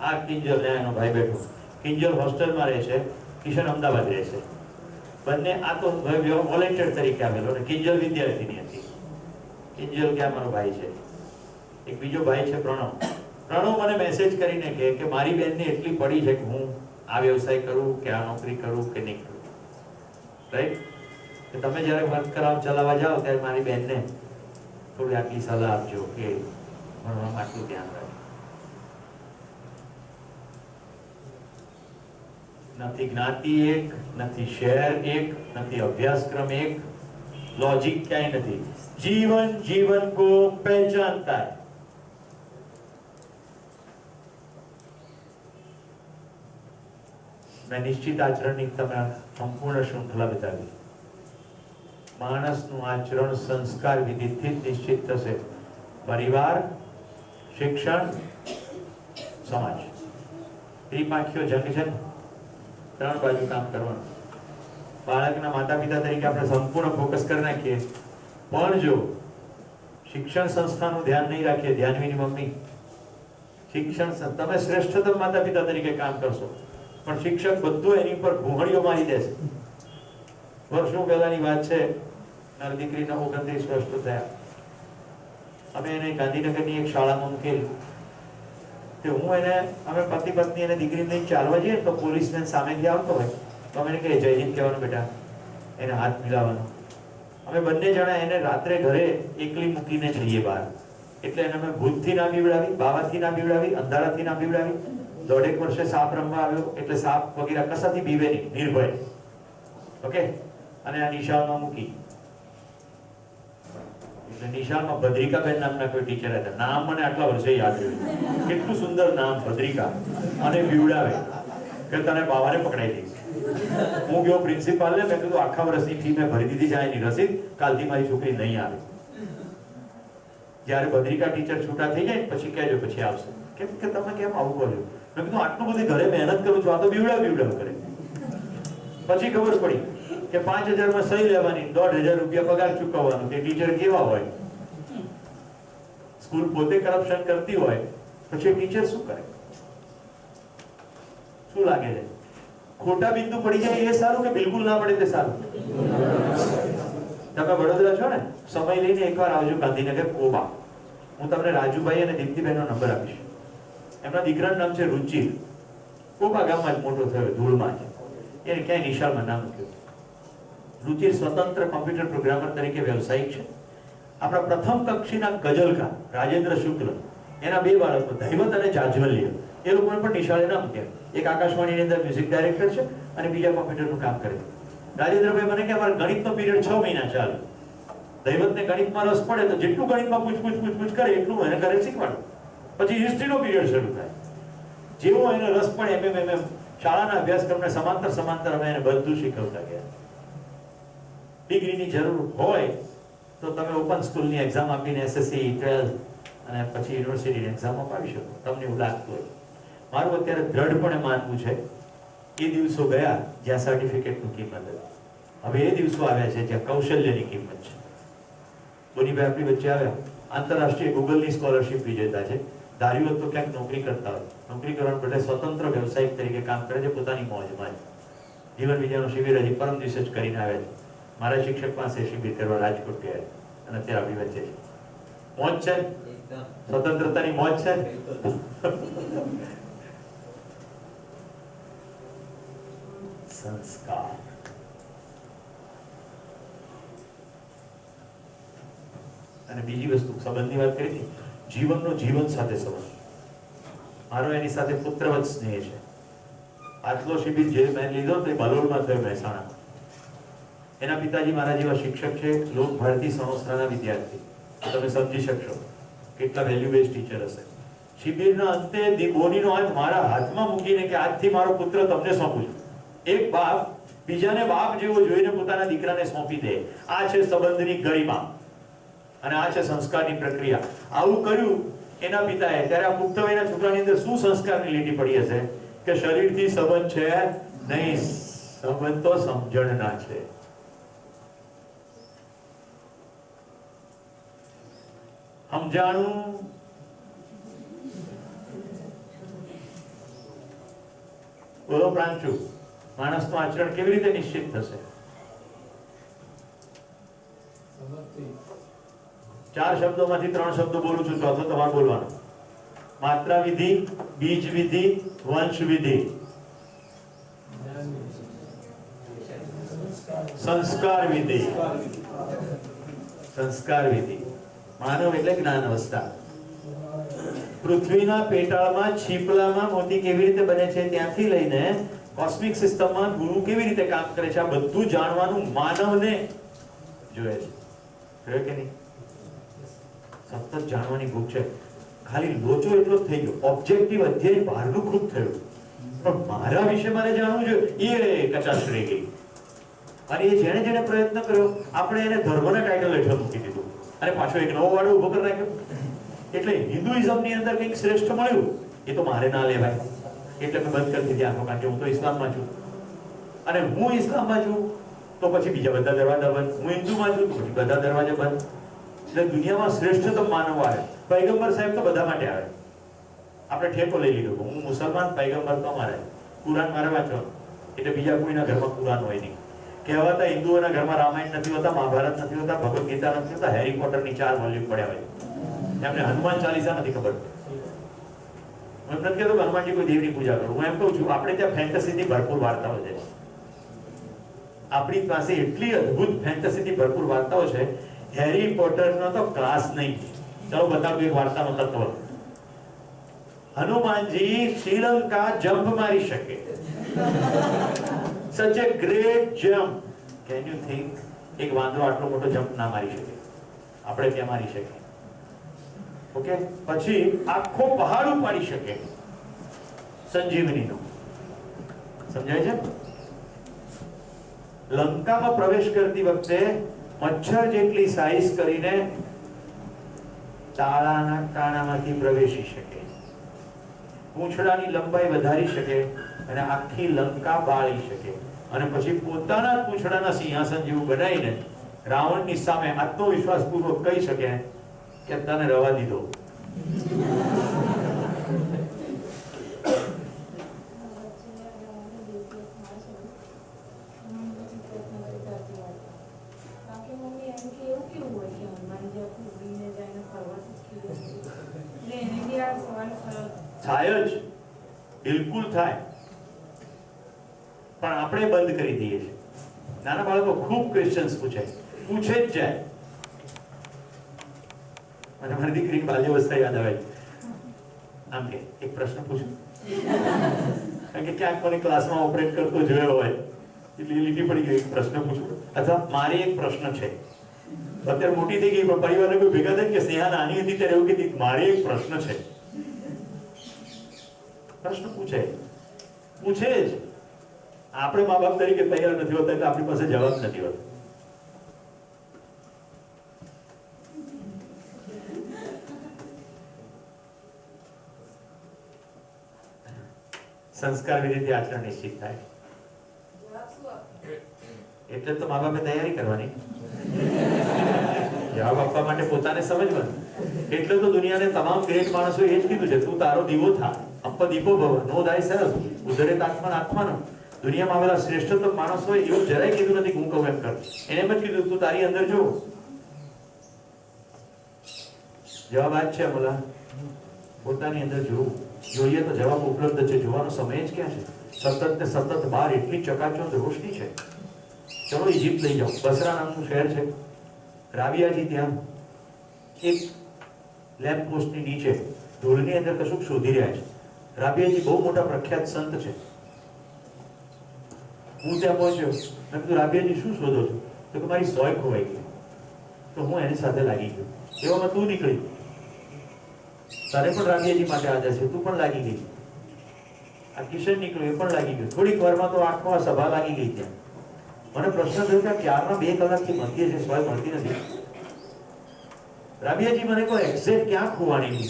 Speaker 1: આ કિંજલ ને એનો ભાઈ બેઠો, કિંજલ હોસ્ટેલમાં રહે છે, કિશન અમદાવાદ રહે છે. બંને આ તો વોલેન્ટિયર તરીકે આવેલો અને કિંજલ વિદ્યાર્થીની હતી. કિંજલ કે મારો ભાઈ છે. એક બીજો ભાઈ છે પ્રણવ. પ્રણવ મને મેસેજ કરીને કહે કે મારી બેનને એટલી પડી છે કે હું આ વ્યવસાય કરું કે આ નોકરી કરું કે નહીં કરું. રાઈટ? કે તમે જ્યારે વર્ક કરાવ ચલાવવા જાઓ ત્યારે મારી બેનને થોડી આટલી સલાહ આપજો કે ભણવામાં આટલું ધ્યાન રાખજો. નથી જ્ઞાતિ એક, નથી શહેર એક, નથી અભ્યાસક્રમ એક, लॉजिक ક્યાંય નથી. जीवन जीवन को पहचानता है. મેં નિશ્ચિત આચરણની તમને સંપૂર્ણ શૃંખલા બતાવી. માણસનું આચરણ સંસ્કાર વિધિથી જ નિશ્ચિત થશે. પરિવાર, શિક્ષણ, સમાજ. ત્રિપાંખીયો જંગ છે, 3 બાજુ કામ કરવાનું. બાળકના માતા પિતા તરીકે આપણે સંપૂર્ણ ફોકસ કરી નાખીએ, પણ જો શિક્ષણ સંસ્થાનું ધ્યાન નહીં રાખીએ, ધ્યાનવીની મમ્મી, શિક્ષણ તમે શ્રેષ્ઠતમ માતા પિતા તરીકે કામ કરશો, પણ શિક્ષક બધું એની પર ભૂંગળીઓ મારી દેશે. વર્ષો પહેલાની વાત છે, મારી દીકરીના 29 વર્ષ થયા. અમે એને ગાંધીનગરની એક શાળામાં મૂકેલી. હું એને, અમે પતિ પત્ની અને દીકરી લઈને ચાલવા જઈએ તો પોલીસમેન સામેથી આવતો હોય તો અમે એને કહીએ જય હિન્દ કહેવાનું બેટા, એને હાથ મિલાવવાનો. અમે બંને જણા એને રાત્રે ઘરે એકલી મૂકીને જઈએ બહાર. એટલે એને અમે ભૂતથી ના બીવડાવી, બાવાથી ના બીવડાવી, અંધારાથી ના બીવડાવી. 1.5 વર્ષે સાપ રમવા આવ્યો એટલે સાપ વગેરે કશાથી બીવે નહીં, નિર્ભય. ઓકે. અને આ નિશાળમાં મૂકી. એટલે નિશાળમાં ભદ્રિકાબેન નામના કોઈ ટીચર હતા. નામ મને આટલા વર્ષે યાદ રહ્યું. કેટલું સુંદર નામ, ભદ્રિકા. અને બીવડાવે કે તને બાવાને પકડાઈ દઈશ. હું ગયો પ્રિન્સિપાલને, મેં કીધું આખા વર્ષની ફી મેં ભરી દીધી છે, એની રસીદ, કાલથી મારી છોકરી નહીં આવે. જ્યારે ભદ્રિકા ટીચર છૂટા થઈ જાય પછી કહેજો, પછી આવશે. કેમ કે તમે કેમ આવું કર્યું? મેં કીધું આટલું બધી ઘરે મહેનત કરું છું, આ તો બીવડાવ કરે. પછી ખબર પડી કે 5,000 માં સહી લેવાની, 1,500 રૂપિયા પગાર ચૂકવવાનો. તે ટીચર કેવા હોય? સ્કૂલ પોતે કરપ્શન કરતી હોય પછી ટીચર શું કરે? શું લાગે છે? ખોટા બિંદુ પડી જાય એ સારું કે બિલકુલ ના પડે તે સારું? તમે વડોદરા છો ને, સમય લઈને એકવાર આવજો ગાંધીનગર કોબા. હું તમને રાજુભાઈ અને દીપ્તિભાઈનો નંબર આપીશ. એમના દીકરાનું નામ છે રુચિર. કોબા ગામમાં જ મોટો થયો, ધૂળમાં જ. એને ક્યાંય નિશાળમાં નામ મૂક્યું. રુચિર સ્વતંત્ર કોમ્પ્યુટર પ્રોગ્રામર તરીકે વ્યવસાયિક છે. આપણા પ્રથમ કક્ષીના ગઝલકાર રાજેન્દ્ર શુક્લ, એના 2 બાળકો દૈવત અને જાજવલ્ય, એ લોકોને પણ નિશાળે ના મૂક્યા. એક આકાશવાણીની અંદર મ્યુઝિક ડાયરેક્ટર છે અને બીજા કોમ્પ્યુટરનું કામ કરે છે. રાજેન્દ્રભાઈ મને કે અમારા ગણિતનો પીરિયડ 6 મહિના ચાલે. દૈવતને ગણિતમાં રસ પડે તો જેટલું ગણિતમાં પૂછ કરે એટલું એને ઘરે શીખવાડું. પછી હિસ્ટ્રીનો પીરિયડ શરૂ થાય. જેવો એને રસ પડે એમ શાળાના અભ્યાસક્રમને સમાંતર અમે એને બધું શીખવતા ગયા. ડિગ્રીની જરૂર હોય તો તમે ઓપન સ્કૂલની એક્ઝામ આપીને SSC 12 અને પછી યુનિવર્સિટીની એક્ઝામ અપાવી શકો, તમને એવું લાગતું હોય. મારું અત્યારે દ્રઢપણે માનવું છે એ દિવસો ગયા જ્યાં સર્ટિફિકેટની કિંમત હતી. હવે એ દિવસો આવ્યા છે જ્યાં કૌશલ્યની કિંમત છે. બોનીભાઈ આપણી વચ્ચે આવ્યા, આંતરરાષ્ટ્રીય ગૂગલની સ્કોલરશિપ વિજેતા છે. ધાર્યું હોત તો ક્યાંક નોકરી કરતા હોય, નોકરી કરવાને બદલે સ્વતંત્ર વ્યવસાયિક તરીકે કામ કરે છે પોતાની મોજમાં જ. જીવન વિજયનો શિબિર હજી પરમ દિવસે જ કરીને આવ્યા છે. મારા શિક્ષક પાસે શિબિર કરવા રાજકોટ ગયા અને અત્યારે આપણી વચ્ચે છે. મોજ છે, સ્વતંત્રતાની મોજ છે. સંસ્કાર. અને બીજી વસ્તુ સંબંધની વાત કરી હતી, જીવનનો જીવન સાથે સંબંધ. મારો એની સાથે પુત્રવત સ્નેહ છે. આટલો શિબિર જે મેં લીધો તે બલોરમાં થયો, મહેસાણા. એના પિતાજી મારા જેવા શિક્ષક છે, લોક ભારતી સંસ્થાના વિદ્યાર્થી. તમે સમજી શકશો કેટલા વેલ્યુ બેઝ ટીચર હશે. શિબિરના અંતે બોનીનો હાથ મારા હાથમાં મૂકીને કે આજથી મારો પુત્ર તમને સોંપું છું. એક બાપ બીજાને બાપ જેવો જોઈને પોતાના દીકરાને સોંપી દે. આ છે સંબંધની ગરિમા અને આ છે સંસ્કારની પ્રક્રિયા. આવું કર્યું એના પિતાએ, ત્યારે આ પુખ્ત વયના છોકરાની અંદર શું સંસ્કારની લીટી પડી હશે કે શરીરથી સંબંધ છે નહીં, સંબંધ તો સમજણના છે. સમજાણું બોલો પ્રાંશુ, માણસનું આચરણ કેવી રીતે નિશ્ચિત થશે? 4 શબ્દોમાંથી 3 શબ્દો બોલું છું, ચોથો તમારે બોલવાનો. માત્રા વિધિ, બીજ વિધિ, વંશ વિધિ, સંસ્કાર વિધિ. સંસ્કાર વિધિ. માનવ એટલે જ્ઞાન અવસ્થા. પૃથ્વીના પેટાળમાં છીપલામાં મોતી કેવી રીતે બને છે ત્યાંથી લઈને કોસ્મિક સિસ્ટમમાં ગુરુ કેવી રીતે કામ કરે છે, આ બધું જાણવાનું માનવને જોઈએ છે. જોઈએ કે નહીં? સતત જાણવાની ભૂખ છે. ખાલી લોચો એટલો જ થઈ ગયો, ઓબ્જેક્ટિવ અધ્યયન બહારનું ખૂબ થયું, પણ મારા વિશે મારે જાણવું જોઈએ એ કચાશ રહી ગઈ. અને એ જેણે પ્રયત્ન કર્યો આપણે એને ધર્મના ટાઇટલ હેઠળ મૂકી દીધું અને પાછો એક નવો વાળો ઉભો કરી નાખ્યો. એટલે હિન્દુઇઝમની અંદર કંઈક શ્રેષ્ઠ મળ્યું એ તો મારે ના લેવાય, એટલે મેં બંધ કરી દીધી આંખો, કારણ કે હું તો ઇસ્લામમાં છું. અને હું ઇસ્લામમાં છું તો પછી બીજા બધા દરવાજા બંધ. હું હિન્દુમાં છું તો પછી બધા દરવાજા બંધ. એટલે દુનિયામાં શ્રેષ્ઠતમ માનવ આવે. પૈગંબર સાહેબ તો બધા માટે આવે. આપણે ઠેકો લઈ લીધો, હું મુસલમાન, પૈગંબર તો અમારે. કુરાન મારે વાંચવાનું, એટલે બીજા કોઈના ઘરમાં કુરાન હોય નહીં. કહેવાતા હિન્દુઓના ઘરમાં રામાયણ નથી હોતા, મહાભારત નથી હોતા, ભગવદ ગીતા નથી હોતા, હેરી પોટરની 4 વોલ્યુમ પડ્યા હોય. એમને હનુમાન ચાલીસા નથી ખબર. હું એમ નથી કહેતો કે હનુમાનજી કોઈ દેવની પૂજા કરો. હું એમ કહું છું આપણે ત્યાં ફેન્ટસીથી ભરપૂર વાર્તાઓ છે. આપણી પાસે એટલી અદ્ભુત ફેન્ટસીથી ભરપૂર વાર્તાઓ છે. હેરી પોટરનો તો ક્લાસ નહીં. ચલો બતાવું એક વાર્તાનો તત્વ. હનુમાનજી શ્રીલંકા જમ્પ મારી શકે. such a great jump. Can you think? એક વાંદરો આટલો મોટો જમ્પ ના મારી શકે, આપણે ત્યાં મારી શકીએ. ઓકે, પછી આખો પહાડ ઉપાડી શકે સંજીવનીનો. સમજાય છે? લંકામાં પ્રવેશ કરતી વખતે મચ્છર જેટલી સાઈઝ કરીને તાળાના કાણામાંથી પ્રવેશી શકે, પૂંછડાની લંબાઈ વધારી શકે અને આખી લંકા બાળી શકે, અને પછી પોતાના જ પૂંછડાના સિંહાસન જેવું બનાવીને રાવણની સામે આત્મવિશ્વાસપૂર્વક કહી શકે કે તને રવા દીધો. થાય જ, બિલકુલ થાય, પણ આપણે બંધ કરી દઈએ છીએ. નાના બાળકો ખૂબ ક્વેશ્ચન્સ પૂછે જ જાય. અને મારી દીકરીની બાલ્યાવસ્થા યાદ આવે, આમ કે એક પ્રશ્ન પૂછું, કારણ કે ક્યાંક મને ક્લાસમાં ઓપરેટ કરતો જોયો હોય એટલે લીટી પડી ગઈ, એક પ્રશ્ન પૂછું, અથવા મારી એક પ્રશ્ન છે, અત્યારે મોટી થઈ ગઈ પણ પરિવારને કોઈ ભેગા થાય કે સ્નેહા નાની હતી ત્યારે એવું કીધી મારી એક પ્રશ્ન છે. પ્રશ્ન પૂછે જ. આપણે મા બાપ તરીકે તૈયાર નથી હોતા એટલે આપણી પાસે જવાબ નથી હોતો. સંસ્કાર વિધિથી આચરણ નિશ્ચિત થાય એટલે તો મા બાપે તૈયારી કરવાની, જવાબ આપવા માટે પોતાને સમજવાનું. એટલે તો દુનિયાને તમામ ગ્રેટ માણસો એ જ કીધું છે, તું તારો દીવો થા, અપ દીપો ભવ, નો દાય સેલ્ફ, ઉદરે આત્મન આત્માનો. દુનિયામાં આવેલા શ્રેષ્ઠતમ માણસોએ એવું જરાય કીધું નથી હું કહું એમ કર, એને એમ જ કીધું તું તારી અંદર જો. જવાબ આ જ છે અમલા, પોતાની અંદર જોવું. જોઈએ તો જવાબ ઉપલબ્ધ છે, જોવાનો સમય જ ક્યાં છે? સતત ને સતત બહાર એટલી ચકાચોંધ રોશની છે. ચલો ઇજિપ્ત લઈ જાઓ, બસરા નામનું શહેર છે, રાવિયાજી ત્યાં એક લેમ્પ પોસ્ટની નીચે ધૂળની અંદર કશુંક શોધી રહ્યા છે. રાબિયાજી બહુ મોટા પ્રખ્યાત સંત છે. હું ત્યાં પહોંચ્યો, મેં કીધું રાબિયાજી શું શોધો છો? તો કે મારી સોય ખોવાઈ ગઈ. તો હું એની સાથે લાગી ગયો. એવામાં તું નીકળી, તારે પણ રાબિયાજી માટે આદર છે, તું પણ લાગી ગઈ. આ કિશન નીકળ્યો, એ પણ લાગી ગયો. થોડીક વારમાં તો આંખમાં સભા લાગી ગઈ. ત્યાં મને પ્રશ્ન થયો કે ક્યારના 2 કલાકથી મળતી છે, સોય મળતી નથી. રાબિયાજી મને કોઈ એક્ઝેક્ટ ક્યાં ખોવાણી?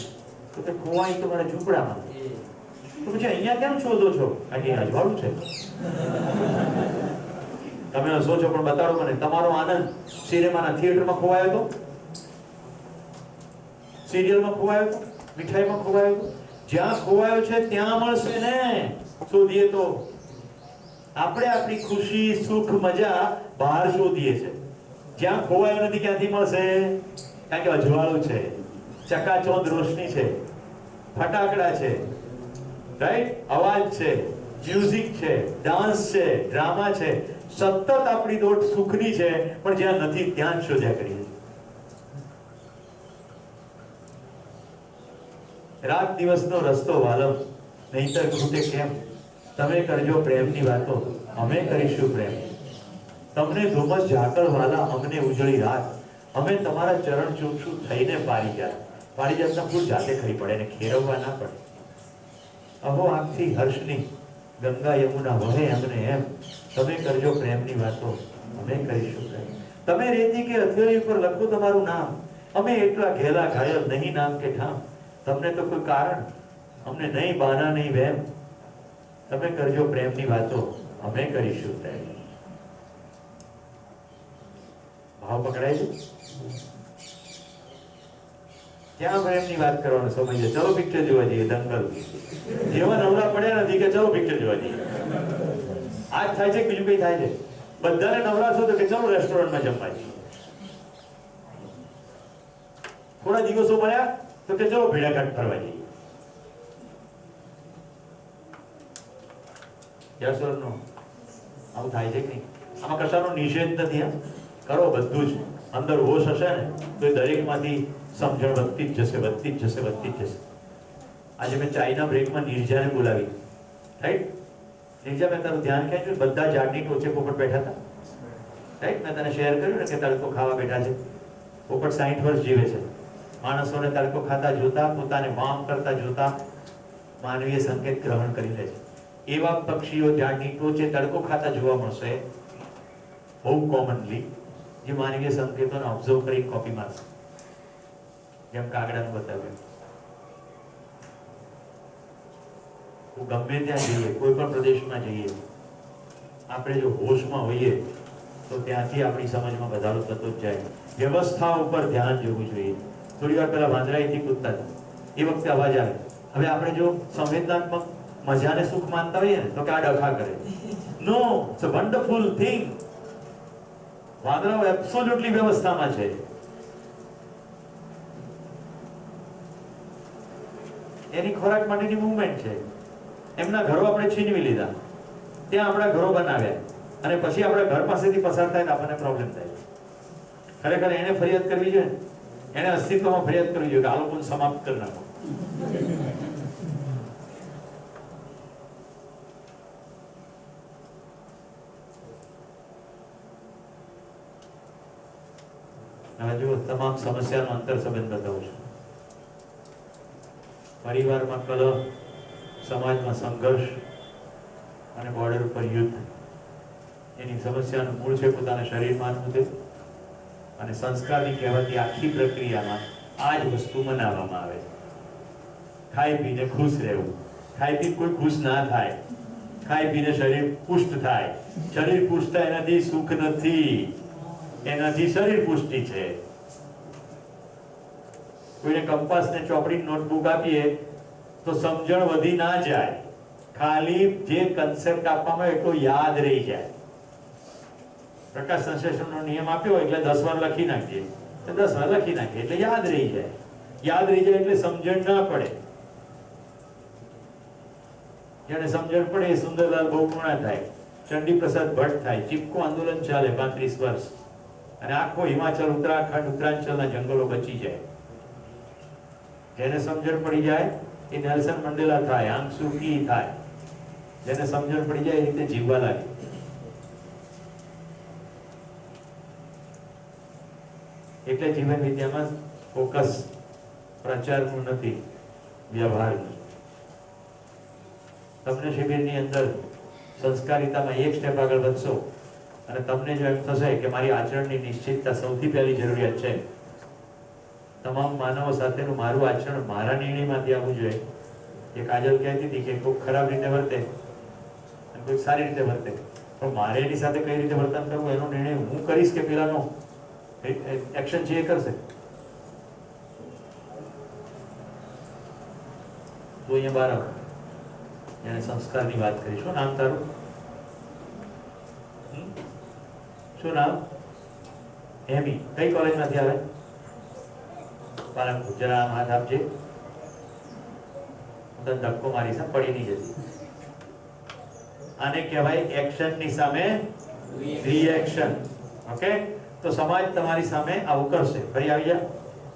Speaker 1: તો કે ખોવાણી તો મને ઝૂંપડામાં. તો પછી અહીંયા કેમ શોધો છો? અહીં અજવાળું છે. તમે હસો છો પણ બતાડો મને તમારો આનંદ સિનેમાના થિયેટરમાં ખોવાયો હતો, સિરિયલમાં ખોવાયો હતો, મીઠાઈમાં ખોવાયો હતો? જ્યાં ખોવાયો છે ત્યાં મળશે ને. શોધીએ તો આપણે આપણી ખુશી, સુખ, મજા બહાર શોધીએ છે. જ્યાં ખોવાયો નથી ક્યાંથી મળશે? કારણ કે અજવાળું છે, ચકાચોંધ રોશની છે, ફટાકડા છે, રાઈટ, અવાજ છે, મ્યુઝિક છે, ડાન્સ છે, ડ્રામા છે. સતત આપણી દોટ સુખની છે, પણ જ્યાં નથી ત્યાં જ શોધ્યા કરીએ. રાત દિવસનો રસ્તો વાલમ, નહીતર ખૂટે કેમ? તમે કરજો પ્રેમની વાતો, અમે કરીશું પ્રેમ. તમને ધુમ્મસ ઝાકળ વાલા, અમને ઉજળી રાત. અમે તમારા ચરણ ચૂમશું થઈને પારિજાત. પારિજાતના ફૂલ જાતે ખરી પડે ને ખેરવવા ના પડે. અહો આંખથી હર્ષની ગંગા યમુના વહે અમને એમ. તમે કરજો પ્રેમની વાતો, અમે કરીશું પ્રેમ. તમે રેતી કે હથેળી ઉપર લખો તમારું નામ, અમે એટલા ઘેલા ઘાયલ નહીં નામ કે ઠામ. તમને તો કોઈ કારણ, અમને નહીં બહાના નહીં વહેમ. તમે કરજો પ્રેમની વાતો, અમે કરીશું પ્રેમ. ભાવ પકડાય છે? ક્યાં પ્રેમની વાત કરવાનો સમય છે? ચલો પિક્ચર જોવા જઈએ, દંગલ. જેવા નવરા પડ્યા નથી કે ચલો પિક્ચર જોવા જઈએ. આજ થાય છે, બીજું કઈ થાય છે? બધાને નવરા છો તો કે ચલો રેસ્ટોરન્ટમાં જમવા જઈએ. થોડા દિવસો મળ્યા તો કે ચલો ભેડાઘાટ ફરવા જઈએ. યસ ઓર નો? આવું થાય છે કે નહીં? આમાં કશાનો નિષેધ નથી. કરો બધું જ. અંદર હોશ હશે ને તો એ દરેકમાંથી સમજણ વધતી જ જશે, વધતી જ જશે, વધતી જ જશે. આજે મેં ચાઈના બ્રેકમાં નિર્જાને બોલાવી, રાઈટ? નિર્જા, મેં તારું ધ્યાન ખેંચ્યું, બધા ઝાડની ટોચે પોપટ બેઠા હતા, રાઈટ? મેં તને શેર કર્યું ને કે તડકો ખાવા બેઠા છે. પોપટ 60 વર્ષ જીવે છે. માણસોને તડકો ખાતા જોતા, પોતાને વામ કરતા જોતા માનવીય સંકેત ગ્રહણ કરી લે છે. એવા પક્ષીઓ ઝાડની ટોચે તડકો ખાતા જોવા મળશે બહુ કોમનલી, જે માનવીય સંકેતોને ઓબ્ઝર્વ કરી કોપી મારશે. જેમ કાગડાનું બતાવ્યું. ગમે ત્યાં જઈએ, કોઈ પણ પ્રદેશમાં જઈએ, આપણે જો હોશમાં હોઈએ તો ત્યાંથી આપણી સમજમાં વધારો થતો જ જાય. વ્યવસ્થા ઉપર ધ્યાન દેવું જોઈએ. થોડી વાર પહેલા વાંદરાઈથી કૂદતા હતા, એ વખતે અવાજ આવે. હવે આપણે જો સંવેદનાત્મક મજાને સુખ માનતા હોઈએ ને તો કે આ ડખા કરે. No, it's a wonderful thing. વાંદરાઓ એબ્સોલ્યુટલી વ્યવસ્થામાં છે. એની ખોરાક માટેની મૂવમેન્ટ છે. એમના ઘરો આપણે છીનવી લીધા, ત્યાં આપણા ઘરો બનાવ્યા, અને પછી આપણા ઘર પાસેથી પસાર થાય તો આપણને પ્રોબ્લેમ થાય. ખરેખર એને ફરિયાદ કરવી જોઈએ, એને અસ્તિત્વમાં ફરિયાદ કરવી જોઈએ કે આ લોકોને સમાપ્ત કરી નાખો. હવે જો તમામ સમસ્યાનો અંતર સંબંધ બતાવું છું. પરિવારમાં કલહ, સમાજમાં સંઘર્ષ અને બોર્ડર ઉપર યુદ્ધ. એની સમસ્યાનું મૂળ છે પોતાના શરીર માનવું છે, અને સંસ્કારની કહેવાતી આખી પ્રક્રિયામાં આ જ વસ્તુ મનાવવામાં આવે છે. ખાઈ પીને ખુશ રહેવું. ખાઈ પી કોઈ ખુશ ના થાય. ખાઈ પીને શરીર પુષ્ટ થાય. શરીર પુષ્ટ થાય એનાથી સુખ નથી, એનાથી શરીર પુષ્ટિ છે. કોઈને કંપાસ ને ચોપડી નોટબુક આપીએ તો સમજણ વધી ના જાય, ખાલી જે કન્સેપ્ટ આપવામાં આવે એટલો યાદ રહી જાય. પ્રકાશ સંશ્લેષણનો નિયમ આપ્યો એટલે 10 વાર લખી નાખીએ તો 10 વાર લખી નાખીએ એટલે યાદ રહી જાય. યાદ રહી જાય એટલે સમજણ ના પડે. જેને સમજણ પડે એ સુંદરલાલ બહુગુણા થાય, ચંડી પ્રસાદ ભટ્ટ થાય. ચીપકો આંદોલન ચાલે 35 વર્ષ, અને આખો હિમાચલ, ઉત્તરાખંડ, ઉત્તરાંચલના જંગલો બચી જાય. જેને સમજણ પડી જાય એ નેલ્સન મંડેલા થાય, આંગ સુ કી થાય. જેને સમજણ પડી જાય એ રીતે જીવવા લાગે. એટલે જીવન વિદ્યામાં ફોકસ પ્રચારનું નથી, વ્યવહારનું. તમને શિબિરની અંદર સંસ્કારિતામાં એક સ્ટેપ આગળ વધશો અને તમને જો એમ થશે કે મારી આચરણની નિશ્ચિતતા સૌથી પહેલી જરૂરિયાત છે, તમામ માનવો સાથેનું મારું આચરણ મારા નિર્ણયમાંથી આવવું જોઈએ. એક કાજલ કહેતી હતી કે કોઈ ખરાબ રીતે વર્તે અને કોઈ સારી રીતે વર્તે, પણ મારે એની સાથે કઈ રીતે વર્તન કરવું એનો નિર્ણય હું કરીશ કે પેલાનો એક્શન છે એ કરશે. તો અહીંયા બહાર આવો, એને સંસ્કારની વાત કરી. શું નામ તારું? શું નામ? હેમી. કઈ કોલેજમાંથી આવે? પાલનપુર. જરા હાથ આપજે. હું ધક્કો મારીશ, પડી નહીં જતી. આને કહેવાય એક્શનની સામે રિએક્શન. ઓકે, તો સમાજ તમારી સામે આવું કરશે. ફરી આવી જા,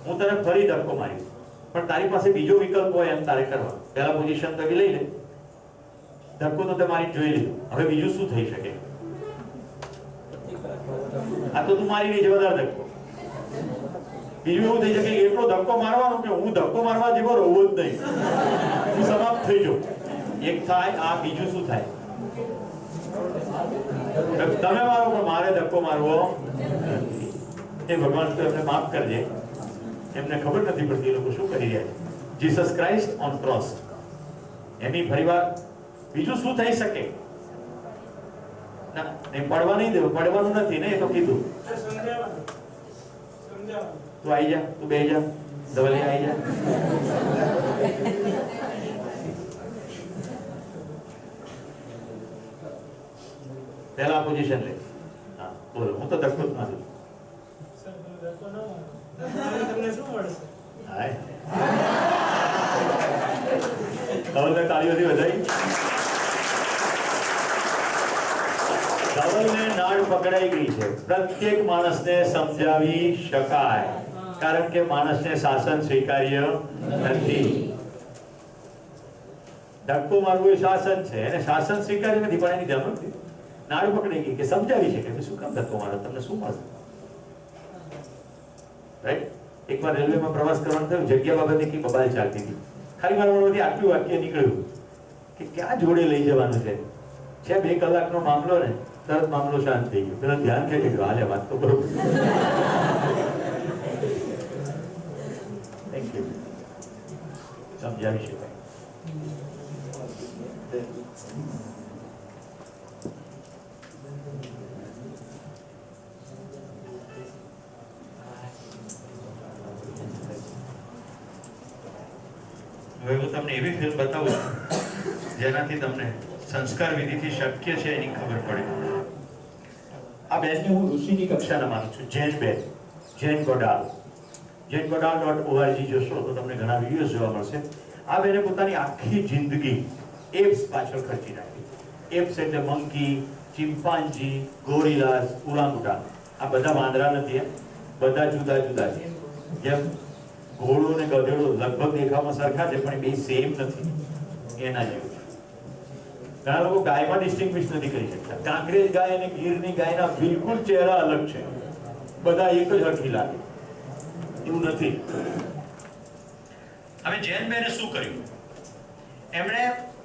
Speaker 1: હું તને ફરી ધક્કો મારીશ, પણ તારી પાસે બીજો વિકલ્પ હોય એમ તારે કરવા. પહેલા પોઝિશન તો લઈ લે. ધક્કો તો તે મારી જોઈ લીધું, હવે બીજું શું થઈ શકે? આ તો તું મારી નહીં, વધારે ધક્કો. બીજું એવું થઈ શકે એટલો ધક્કો મારવાનો કે હું ધક્કો મારવા જેવો રહું જ નહીં, હું સમાપ્ત થઈ જાઉં. એક થાય આ, બીજું શું થાય? તમે મારો, પણ મારે ધક્કો મારવો નથી. એ ભગવાન તો એમને માફ કરજે, એમને ખબર નથી પડતી એ લોકો શું કરી રહ્યા છે. Jesus Christ on cross. એની ફરીવાર બીજું શું થઈ શકે? ના, પડવા નહીં દેવું, પડવાનું નથી ને, એ તો કીધું. તું આવી જા, તું બેસી જા, ધવલે આવી જા. પહેલા પોઝિશન લે. હા બોલો, હું તો ધક્કો જ મારું. ધવલને તાળીઓથી વધાઈ. ધવલને નાળ પકડાઈ ગઈ છે. પ્રત્યેક માણસને સમજાવી શકાય, કારણ કે માણસને શાસન સ્વીકાર્ય નથી. ધક્કો મારવું એ શાસન છે, એને શાસન સ્વીકાર્ય નથી, પણ એની જરૂર નથી. નાળ પકડાઈ ગઈ કે સમજાવી શકે કે શું કામ ધક્કો મારો, તમને શું મળશે? રાઈટ? એકવાર રેલવેમાં પ્રવાસ કરવાનું થયું, જગ્યા બાબતે કઈ બબાલ ચાલતી હતી. ખાલી મારા મોઢામાંથી આટલું વાક્ય નીકળ્યું કે ક્યાં જોડે લઈ જવાનું છે. 2 કલાકનો મામલો ને, તરત મામલો શાંત થઈ ગયો. પેલા ધ્યાન ખેંચી ગયું, હાલે વાત તો બરોબર.
Speaker 2: હવે હું તમને એવી ફિલ્મ બતાવું છું જેનાથી તમને સંસ્કાર વિધિથી શક્ય છે એની ખબર પડે. આ બેનને હું ઋષિની કક્ષાના માનું છું. જૈન બેન, જૈન ગોડાલ, jaingodal.org જોશો તો તમને ઘણા વિડીયોઝ જોવા મળશે. આ બેને પોતાની આખી જિંદગી એપ્સ પાછળ ખર્ચી નાખી. એપ્સ એટલે મંકી, ચિમ્પાન્જી, ગોરિલાસ, ઓરાંગુટાન. આ બધા વાંદરા નથી, બધા જુદા જુદા છે. જેમ ઘોડો ને ગધેડો લગભગ દેખાવમાં સરખા છે પણ બે સેમ નથી, એના જેવું. ઘણા લોકો ગાયમાં ડિસ્ટિંગ્વિશ નથી કરી શકતા. કાંકરેજ ગાય અને ગીરની ગાયના બિલકુલ ચહેરા અલગ છે, બધા એક જ હરખી લાગે, એવું નથી. હવે જૈન બેને શું કર્યું? એમણે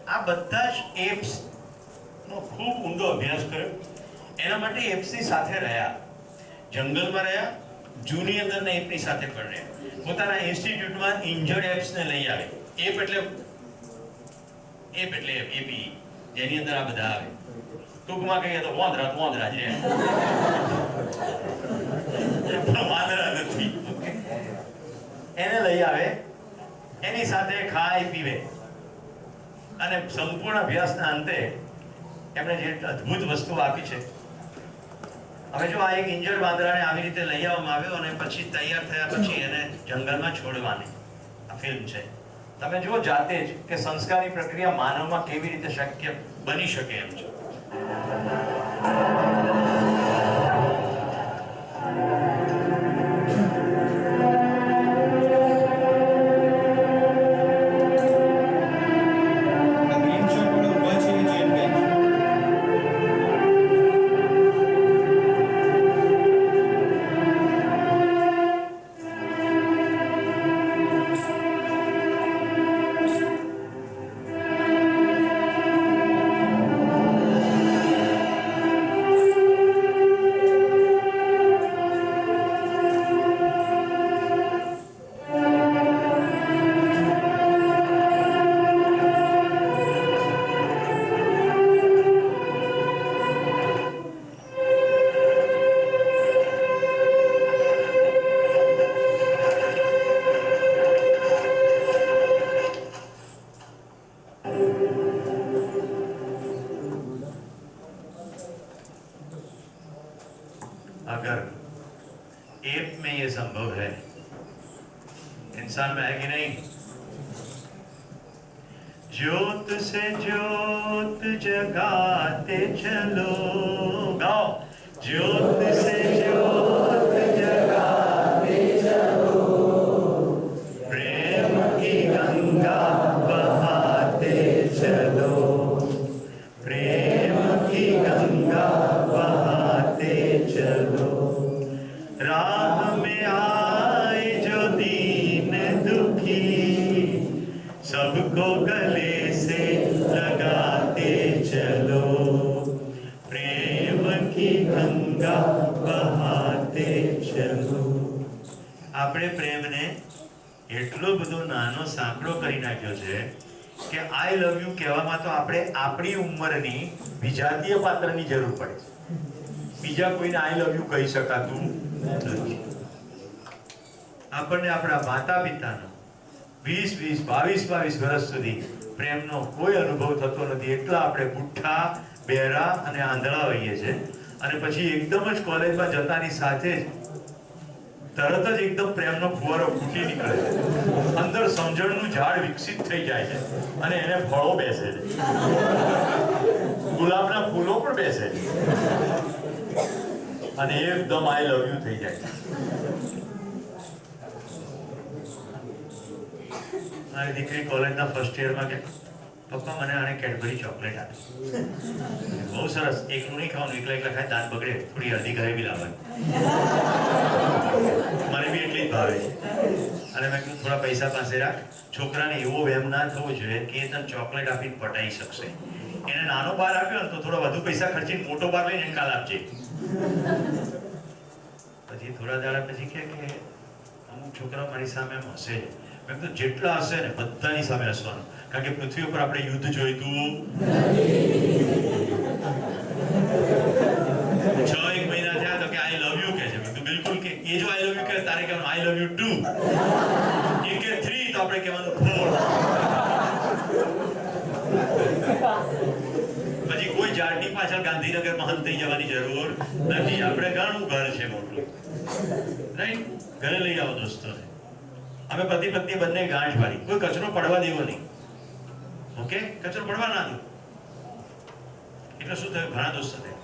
Speaker 2: આ બધા જ એપ્સ નો ખૂબ ઊંડો અભ્યાસ કર્યો. એના માટે એપ્સની સાથે રહ્યા, જંગલમાં રહ્યા, જૂની અંદરના એપની સાથે પણ રહ્યા. પોતાના ઇન્સ્ટિટ્યૂટમાં ઇન્જર્ડ એપ્સને લઈ આવે. એપ એટલે એપી, જેની અંદર આ બધા આવે. ટૂંકમાં કહીએ તો વાંદરા છે, વાંદરા નથી. એને લઈ આવે, એની સાથે ખાય પીવે, અને સંપૂર્ણ અભ્યાસના અંતે એમણે જે અદ્ભુત વસ્તુ આપી છે. હવે જો આ એક ઇન્જર્ડ વાંદરાને આવી રીતે લઈ આવવામાં આવ્યો અને પછી તૈયાર થયા પછી એને જંગલમાં છોડવાની આ ફિલ્મ છે. તમે જુઓ જાતે જ કે સંસ્કારની પ્રક્રિયા માનવમાં કેવી રીતે શક્ય બની શકે એમ છે. अगर एप में ये संभव है, इंसान में है कि नहीं? ज्योत से ज्योत जगाते चलो, गाओ, ज्योत से ज्योत जगाते चलो, प्रेम की गंगा बहाते चलो, प्रेम की गंगा बहाते चलो, राह में आए जो दीन दुखी, सबको गले से लगाते चलो, प्रेम की गंगा बहाते चलो. આપણે પ્રેમને એટલો બધો નાનો સાંકડો કરી નાખ્યો છે કે આઈ લવ યુ કહેવામાં તો આપણે આપણી ઉંમરની વિજાતીય પાત્રની જરૂર પડે છે. બીજા કોઈને આઈ લવ યુ કહી શકાતું નથી. આપણને આપણા માતા પિતાનો 20-22 વર્ષ સુધી પ્રેમનો કોઈ અનુભવ થતો નથી. એટલા આપણે બુઠ્ઠા, બહેરા અને આંધળા હોઈએ છે. અને પછી એકદમ જ કોલેજમાં જતાની સાથે જ તરત જ એકદમ પ્રેમનો ફુવારો ફૂટી નીકળે છે. અંદર સમજણનું ઝાડ વિકસિત થઈ જાય છે અને એને ફળો બેસે છે, ગુલાબના ફૂલો પણ બેસે છે અને એકદમ આઈ લવ યુ થઈ જાય છે. મારી દીકરી કોલેજના ફર્સ્ટ યરમાં કે પપ્પા મને આને કેડબરી ચોકલેટ આપી. બહુ સરસ, એકનું નહીં ખાવાનું, એકલા ખાય દાંત બગડે, થોડી અડધી ઘરે બી લાવવાની. મને બી એટલી જ ભાવે છે. અને મેં કીધું થોડા પૈસા પાસે રાખ. છોકરાને એવો વહેમ ના થવો જોઈએ કે એ તને ચોકલેટ આપીને પટાઈ શકશે. એને નાનો બાર આપ્યો ને તો થોડા વધુ પૈસા ખર્ચીને મોટો બાર લઈને એને કાલ આપજે. પછી થોડા દાડા પછી કે અમુક છોકરાઓ મારી સામે એમ હશે. મેં કીધું જેટલા હશે ને બધાની સામે હસવાનું, કારણ કે પૃથ્વી ઉપર આપણે યુદ્ધ જોઈતું 6 મહિના થયા તો કે આઈ લવ યુ કે છે. તું બિલકુલ કે એ જો આઈ લવ યુ કહે તારે કહેવાનું આઈ લવ યુ ટુ. એ કે 3 તો આપણે કહેવાનું 4. પછી કોઈ ઝાડની પાછળ ગાંધીનગર મહંત થઈ જવાની જરૂર નથી. આપણે ઘણું ઘર છે મોટું, રાઈટ? ઘરે લઈ આવો દોસ્તોને. અમે પતિ પત્ની બંને ગાંઠ વાળી, કોઈ કચરો પડવા દેવો નહીં. ઓકે, કચરો પડવા ના દો. એટલે શું થયું, ઘણા દોસ્તો થયા.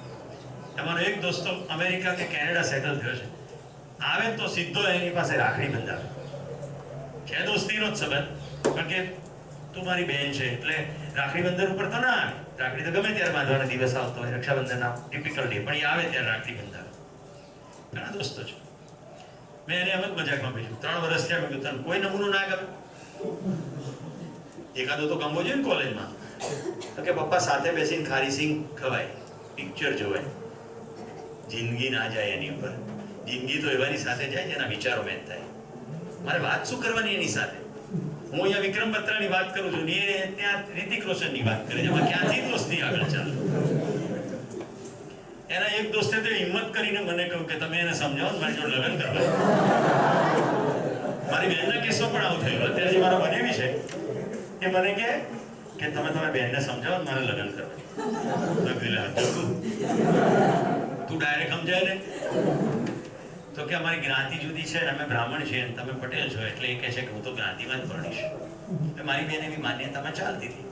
Speaker 2: તમારો એક દોસ્તો અમેરિકા કે કેનેડા સેટલ થયો છે, આવે તો સીધો એની પાસે રાખડી બંધાવે. છે દોસ્તીનો જ સંબંધ, કારણ કે તું મારી બેન છે એટલે રાખડી બંધન ઉપર તો ના આવે. રાખડી તો ગમે ત્યારે બાંધવાનો દિવસ આવતો હોય, રક્ષાબંધનના ટિપિકલ ડે, પણ એ આવે ત્યારે રાખડી બંધાવે. ઘણા દોસ્તો છે. મેં એને એમ જ મજાકમાં પૂછ્યું, 3 વર્ષ થયા, મેં કીધું કોઈ નમૂનો ના ગમે? એકાદો તો ગમવો જોઈએ ને કોલેજમાં. તો કે પપ્પા સાથે બેસીને ખારી સિંગ ખવાય, પિક્ચર જોવાય, જિંદગી ના જાય એની ઉપર. જિંદગી તો એવાની સાથે જાય જેના વિચારો મેચ થાય. મારે વાત શું કરવાની એની સાથે? હું અહીંયા વિક્રમ બત્રાની વાત કરું છું, એ ત્યાં રિતિક રોશનની વાત કરે છે. એમાં ક્યાંથી દોસ્તી આગળ ચાલે? એના એક દોસ્તે તો હિંમત કરીને મને કહ્યું કે તમે એને સમજાવો ને મારી જોડે લગ્ન કરવા. મારી બહેનના કેસો પણ આવું થયું. અત્યારે જે મારા બનેવી છે એ મને કે તમે તમારી બહેનને સમજાવો મારે લગ્ન કરવા. તું ડાયરેક્ટ સમજાય ને તો કે અમારી જ્ઞાતિ જુદી છે ને અમે બ્રાહ્મણ છીએ ને તમે પટેલ છો, એટલે એ કહે છે કે હું તો જ્ઞાતિમાં જ પરણીશ. મારી બેન એવી માન્યતામાં ચાલતી હતી.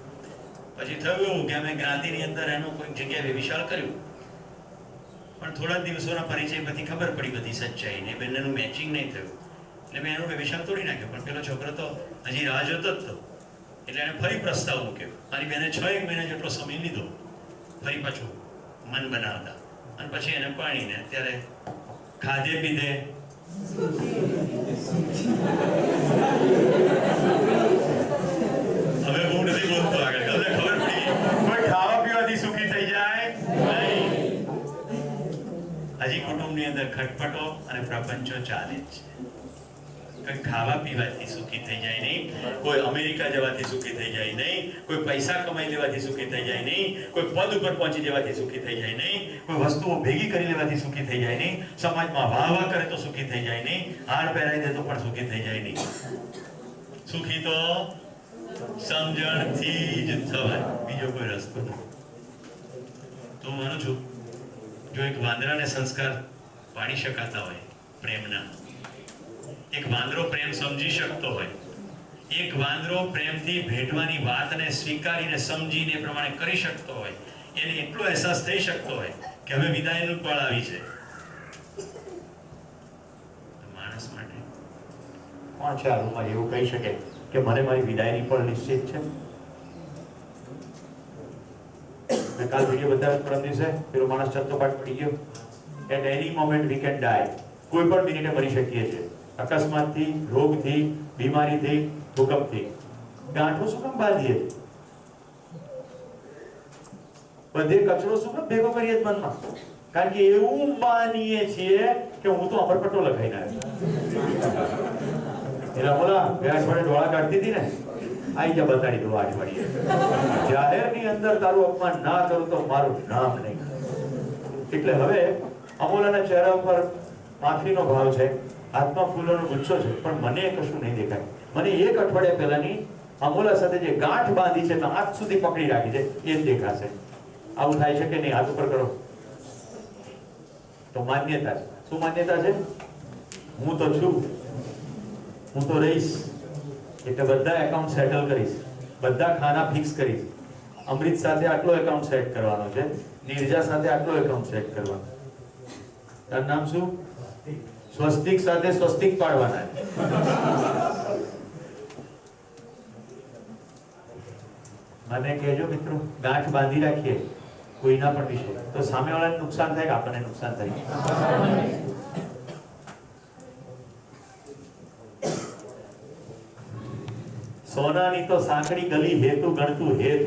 Speaker 2: પછી થયું એવું કે અમે જ્ઞાતિની અંદર એનું કોઈક જગ્યાએ વિશાળ કર્યું, પણ થોડા દિવસોના પરિચય પછી ખબર પડી બધી સચ્ચાઈ ને બંનેનું મેચિંગ નહીં થયું. એટલે મેં એનું વિશાળ તોડી નાખ્યો. પણ પેલો છોકરો તો હજી રાહ જોતો જ હતો, એટલે એને ફરી પ્રસ્તાવ મૂક્યો. મારી બેને 6 મહિના જેટલો સમય લીધો ફરી પાછું મન બનાવતા, અને પછી એને પાણીને અત્યારે ખાધે પીધે હવે હું નથી બોલતો આગળ, તમને ખબર પડી કોઈ ખાવા પીવાથી સુખી થઈ જાય નહીં. હજી કુટુંબની અંદર ખટપટો અને પ્રપંચો ચાલે જ છે. કોઈ ખાવા પીવાથી સુખી થઈ જાય નહીં, કોઈ અમેરિકા જવાથી સુખી થઈ જાય નહીં, કોઈ પૈસા કમાઈ લેવાથી સુખી થઈ જાય નહીં, કોઈ પદ ઉપર પહોંચી જવાથી સુખી થઈ જાય નહીં, કોઈ વસ્તુઓ ભેગી કરી લેવાથી સુખી થઈ જાય નહીં, સમાજમાં વાહ કરે તો સુખી થઈ જાય નહીં, હાર પહેરાવી દે તો પણ સુખી થઈ જાય નહીં. સુખી તો સમજણથી જ થવાય, બીજો કોઈ રસ્તો નથી. તો હું માનું છું જો એક વાંદરાને સંસ્કાર પાડી શકાતા હોય પ્રેમના, એક વાંદરો પ્રેમ સમજી શકતો હોય, એક વાંદરો પ્રેમથી ભેટવાની વાતને સ્વીકારીને સમજીને પ્રમાણે કરી શકતો હોય, એને એટલો અહેસાસ થઈ શકતો હોય કે હવે વિદાયનું પળ આવી છે. માણસ માટે
Speaker 1: કોણ છે આ રૂમમાં એવું કહી શકે કે મને મારી વિદાયની પળ નિશ્ચિત છે? મેં કાલ વિડીયો બતાવ્યો પરમ દિવસે, પેલો માણસ ચત્તો પાટ પડી ગયો. At any moment we can die. કોઈ પણ મિનિટે મરી શકીએ છીએ, અકસ્માતથી, રોગથી, બીમારીથી, ભૂકંપથી. ગાંઠો શું કામ બાંધીએ? બધે કચરો શું કામ ભેગો કરીએ મનમાં? કારણ કે એવું માનીએ છીએ કે હું તો અમરપટ્ટો લખાઈને આવ્યો. એટલે બોલા બે અઠવાડિયે ડોળા કાઢતી હતી ને, આઈ જા બતાડી દો અઠવાડિયે. જાહેરની અંદર તારું અપમાન ના કરું તો મારું નામ નહીં. એટલે હવે અમોલાના ચહેરા ઉપર માફીનો ભાવ છે, હાથમાં ફૂલોનો ગુચ્છો છે, પણ મને કશું નહીં દેખાય. મને એક અઠવાડિયા પહેલાની અમોલા સાથે જે ગાંઠ બાંધી છે, આજ સુધી પકડી રાખી છે, એ જ દેખાશે. આવું થાય છે કે નહીં? હાથ ઉપર કરો. તો માન્યતા છે. શું માન્યતા છે? હું તો છું, હું તો રહીશ, એટલે બધા એકાઉન્ટ સેટલ કરીશ, બધા ખાના ફિક્સ કરીશ. અમૃત સાથે આટલો એકાઉન્ટ સેટ કરવાનો છે, નિર્જા સાથે આટલો એકાઉન્ટ સેટ કરવાનો. તારું નામ શું? સ્વસ્તિક સાથે સ્વસ્તિક પાડવાના. મને કહેજો મિત્રો, ગાંઠ બાંધી રાખીએ કોઈના પણ વિશે તો સામેવાળાને નુકસાન થાય કે આપણને નુકસાન થાય? સોનાની તો સાંકડી ગલી હેતુ ગણતું હેત,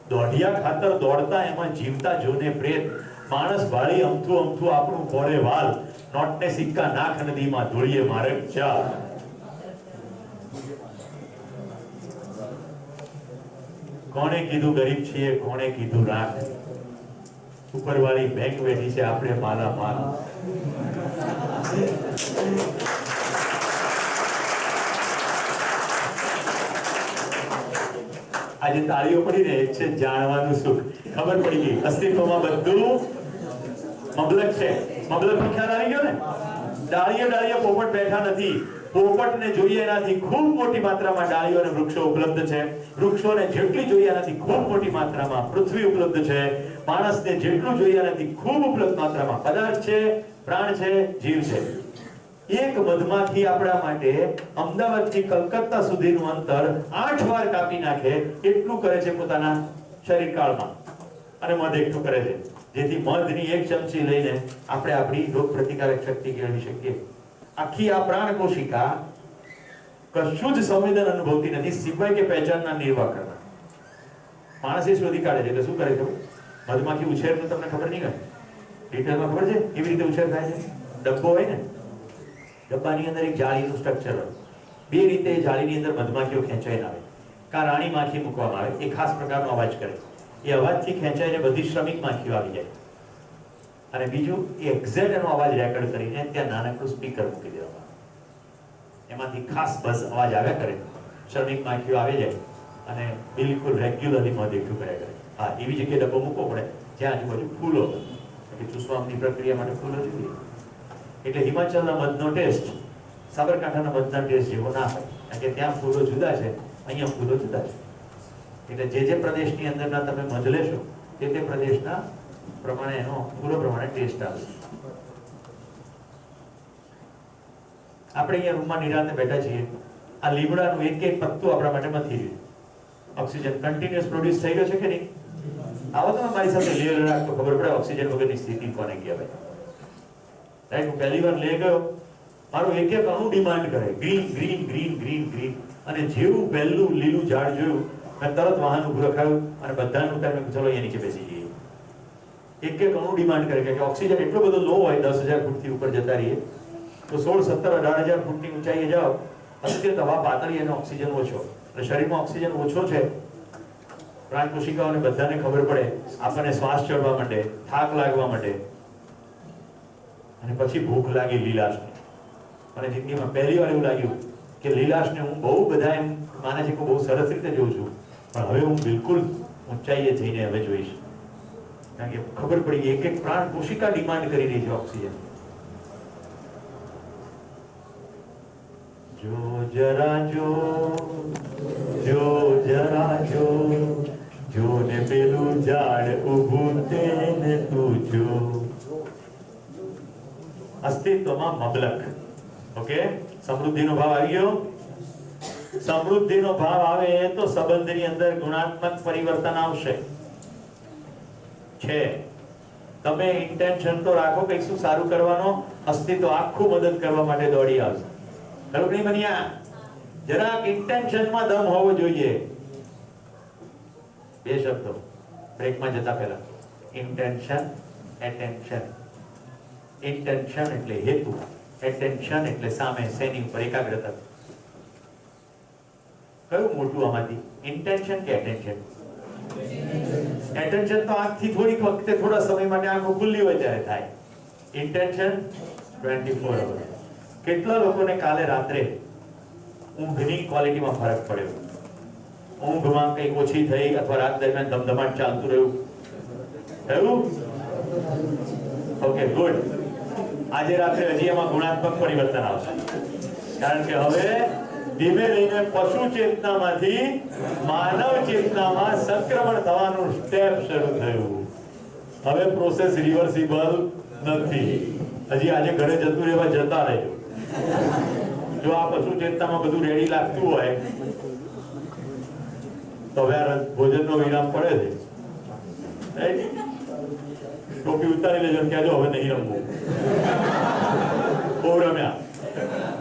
Speaker 1: દોઢિયા ખાતર દોડતા એમાં જીવતા જોને પ્રેત. માણસ ભાળી અમથું અમથું આપણું ઘોડે વાલ, નોટને સિક્કા નાખ નદીમાં ધોળીએ મારે ચા. કોણે કીધું ગરીબ છીએ, કોણે કીધું રાખ? ઉપરવાળી બેંક બેઠી છે, આપણે માલા માલ. આજે તાળીઓ પડીને એક છે જાણવાનું સુખ. ખબર પડી ગઈ અસ્તિત્વમાં બધું મબલક છે. મબલકનો ખ્યાલ આવી ગયો ને? ડાળીએ ડાળીએ પોપટ બેઠા નથી. પોપટને જોઈએ એનાથી ખૂબ મોટી માત્રામાં ડાળીઓ અને વૃક્ષો ઉપલબ્ધ છે. વૃક્ષોને જેટલી જોઈએ એનાથી ખૂબ મોટી માત્રામાં પૃથ્વી ઉપલબ્ધ છે. માણસને જેટલું જોઈએ એનાથી ખૂબ ઉપલબ્ધ માત્રામાં પદાર્થ છે, પ્રાણ છે, જીવ છે. એક મધમાખી આપણા માટે અમદાવાદથી કલકત્તા સુધીનું અંતર 8 વાર કાપી નાખે એટલું કરે છે પોતાના શરીર કાળમાં, અને મધ એકઠું કરે છે, જેથી મધની એક ચમચી લઈને આપણે આપણી રોગ પ્રતિકારક શક્તિ કેળવી શકીએ. આખી આ પ્રાણ કોશિકા કશું જ સંવેદન અનુભવતી નથી, સિવાય કે પહેચાનના નિર્વાહ કરવા. માણસે શોધી કાઢે છે. એટલે શું કરે છે? મધમાખી ઉછેરનું તમને ખબર નહીં? ડિટેલમાં ખબર છે કેવી રીતે ઉછેર થાય છે? ડબ્બો હોય ને, ડબ્બાની અંદર એક જાળીનું સ્ટ્રક્ચર હોય. બે રીતે એ જાળીની અંદર મધમાખીઓ ખેંચાઈને આવે. કાં રાણી માખી મૂકવામાં આવે, એ ખાસ પ્રકારનો અવાજ કરે. એ અવાજથી ખેંચાઈને બધી શ્રમિક માખીઓ આવી જાય. અને બીજું, એ એક્ઝેક્ટ એનો અવાજ રેકોર્ડ કરીને ત્યાં નાનકડું સ્પીકર મૂકી દેવામાં આવે. એમાંથી ખાસ બસ અવાજ આવ્યા કરે. શ્રમિક માખીઓ આવી જાય અને બિલકુલ રેગ્યુલરલી મધ એકઠું કર્યા કરે. હા, એવી જગ્યાએ ડબ્બો મૂકવો પડે જ્યાં આજુબાજુ ફૂલો હોય. ચૂસવાની પ્રક્રિયા માટે ફૂલો જોઈએ. એટલે હિમાચલના મધનો ટેસ્ટ સાબરકાંઠાના મધના ટેસ્ટ જેવો ના હોય, કારણ કે ત્યાં ફૂલો જુદા છે, અહીંયા ફૂલો જુદા છે. એટલે જે પ્રદેશની અંદરના તમે મધ લેશો તે પ્રદેશના પ્રમાણે એનો ફૂલો પ્રમાણે ટેસ્ટ આવે. આપણે અહીંયા રૂમમાં નિરાંતે બેઠા છીએ. આ લીમડાનું એક એક પત્તું આપણા માટે મથી રહ્યું. ઓક્સિજન કન્ટિન્યુઅસ પ્રોડ્યુસ થઈ રહ્યો છે કે નહીં? આવો તમે મારી સાથે લેર રાખો, ખબર પડે ઓક્સિજન વગરની સ્થિતિ કોને કહેવાય. રાઈટ? હું પહેલી વાર લે ગયો, મારું એક એક અણુ ડિમાન્ડ કરે green green green green green. અને જેવું પહેલું લીલું ઝાડ જોયું, મેં તરત વાહન ઉભું રખાયું અને બધાને ઉતારીને ચલો અહીંયા નીચે બેસી જઈએ. એક એક અણુ ડિમાન્ડ કરે કે ઓક્સિજન એટલો બધો લો હોય, 10,000 ફૂટથી ઉપર જતા રહીએ તો 16, 17, 18,000 ફૂટની ઊંચાઈએ જાઓ, અત્યંત હવા પાતળી અને ઓક્સિજન ઓછો. અને શરીરમાં ઓક્સિજન ઓછો છે, પ્રાણ કોશિકાઓને બધાને ખબર પડે, આપણને શ્વાસ ચડવા માંડે, થાક લાગવા માંડે, અને પછી ભૂખ લાગી લીલાશની. અને જિંદગીમાં પહેલી વાર એવું લાગ્યું કે લીલાશને હું બહુ બધા એમ માને છે કે બહુ સરસ રીતે જોઉં છું, પણ હવે હું બિલકુલ ઊંચાઈએ જઈને હવે જોઈશ. કારણ કે ખબર પડી એક એક પ્રાણ કોશિકા ડિમાન્ડ કરી રહી છે ઓક્સિજન. જો જરા જો જરા જો ને પેલું ઝાડ ઊભું તેને તું જો. અસ્તિત્વમાં મબલક. ઓકે, સમૃદ્ધિનો ભાવ આવી ગયો. સમૃદ્ધિનો ભાવ આવે તો સંબંધની અંદર ગુણાત્મક પરિવર્તન આવશે. છે તમે ઇન્ટેન્શન તો રાખો કંઈક શું સારું કરવાનો, અસ્તિત્વ આખું મદદ કરવા માટે દોડી આવશે. ખરું નહીં બન્યા? જરાક ઇન્ટેન્શનમાં દમ હોવો જોઈએ. બે શબ્દો બ્રેકમાં જતા પહેલા, ઇન્ટેન્શન, એટેન્શન. ઇન્ટેન્શન એટલે હેતુ, એટેન્શન એટલે સામે શેની ઉપર એકાગ્રતા. કયું મોટું આમાંથી, ઇન્ટેન્શન કે એટેન્શન? એટેન્શન તો આંખથી થોડીક વખતે થોડા સમય માટે આંખો ખુલ્લી હોય ત્યારે થાય. ઇન્ટેન્શન 24 અવર. કેટલા લોકોને કાલે રાત્રે ઊંઘની ક્વોલિટીમાં ફરક પડ્યો? ઊંઘમાં કંઈક ઓછી થઈ અથવા રાત દરમિયાન ધમધમાટ ચાલતું રહ્યું? થયું? Okay, good. આજે રાત્રે હજી એમાં ગુણાત્મક પરિવર્તન આવશે, કારણ કે હવે ધીમે ધીમે પશુ ચેતનામાંથી માનવ ચેતનામાં સંક્રમણ થવાનું સ્ટેપ શરૂ થયું. હવે પ્રોસેસ રિવર્સિબલ નથી. હજી આજે ઘરે જતું રહેવા જતા રહેજો. જો આ પશુ ચેતનામાં બધું રેડી લાગતું હોય તો હવે ભોજનનો વિરામ પડે છે. ટોપી ઉતારી લેજો અને કહેજો હવે નહીં રમવું. બહુ રમ્યા,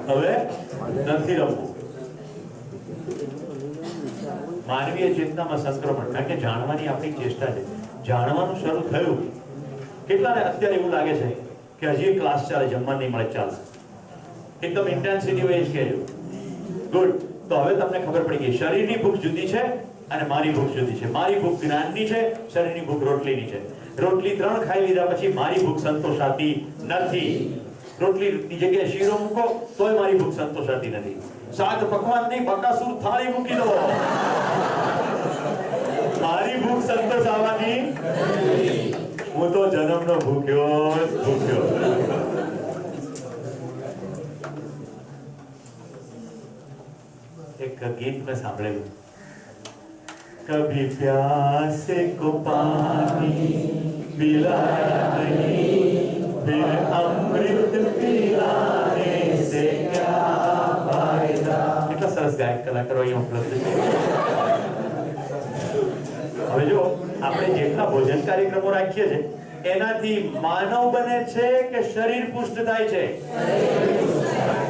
Speaker 1: હવે નથી રમવું. માનવીય ચેતનામાં સંક્રમણ, કારણ કે જાણવાની આપણી ચેષ્ટા છે. જાણવાનું શરૂ થયું. કેટલાને અત્યારે એવું લાગે છે કે હજી ક્લાસ ચાલે, જમવા નહીં મળે, ચાલશે. એકદમ ઇન્ટેન્સિટી હોય જ કહેજો. ગુડ. તો હવે તમને ખબર પડી ગઈ શરીરની ભૂખ જુદી છે અને મારી ભૂખ જુદી છે. મારી ભૂખ જ્ઞાનની છે, શરીરની ભૂખ રોટલીની છે. રોટલી 3 ખાઈ લીધા પછી મારી ભૂખ સંતોષાતી નથી. રોટલીની જગ્યાએ શીરો મૂકો તોય મારી ભૂખ સંતોષાતી નથી. શાક પકવાન નહીં, બકાસુર થાળી મૂકી દો, મારી ભૂખ સંતોષાવાની હું તો જન્મનો ભૂખ્યો જ ભૂખ્યો. એક ગીત મેં સાંભળેલું, કભી પ્યાસે કો પાની पिलाया नहीं, फिर अमृत पिलाने से क्या फायदा. કેટલા સરસ ગાયક કલાકારો અહીંયા ઉપલબ્ધ છે. હવે જો આપણે જેટલા ભોજન કાર્યક્રમો રાખીએ છીએ એનાથી માનવ બને છે કે શરીર પુષ્ટ થાય છે?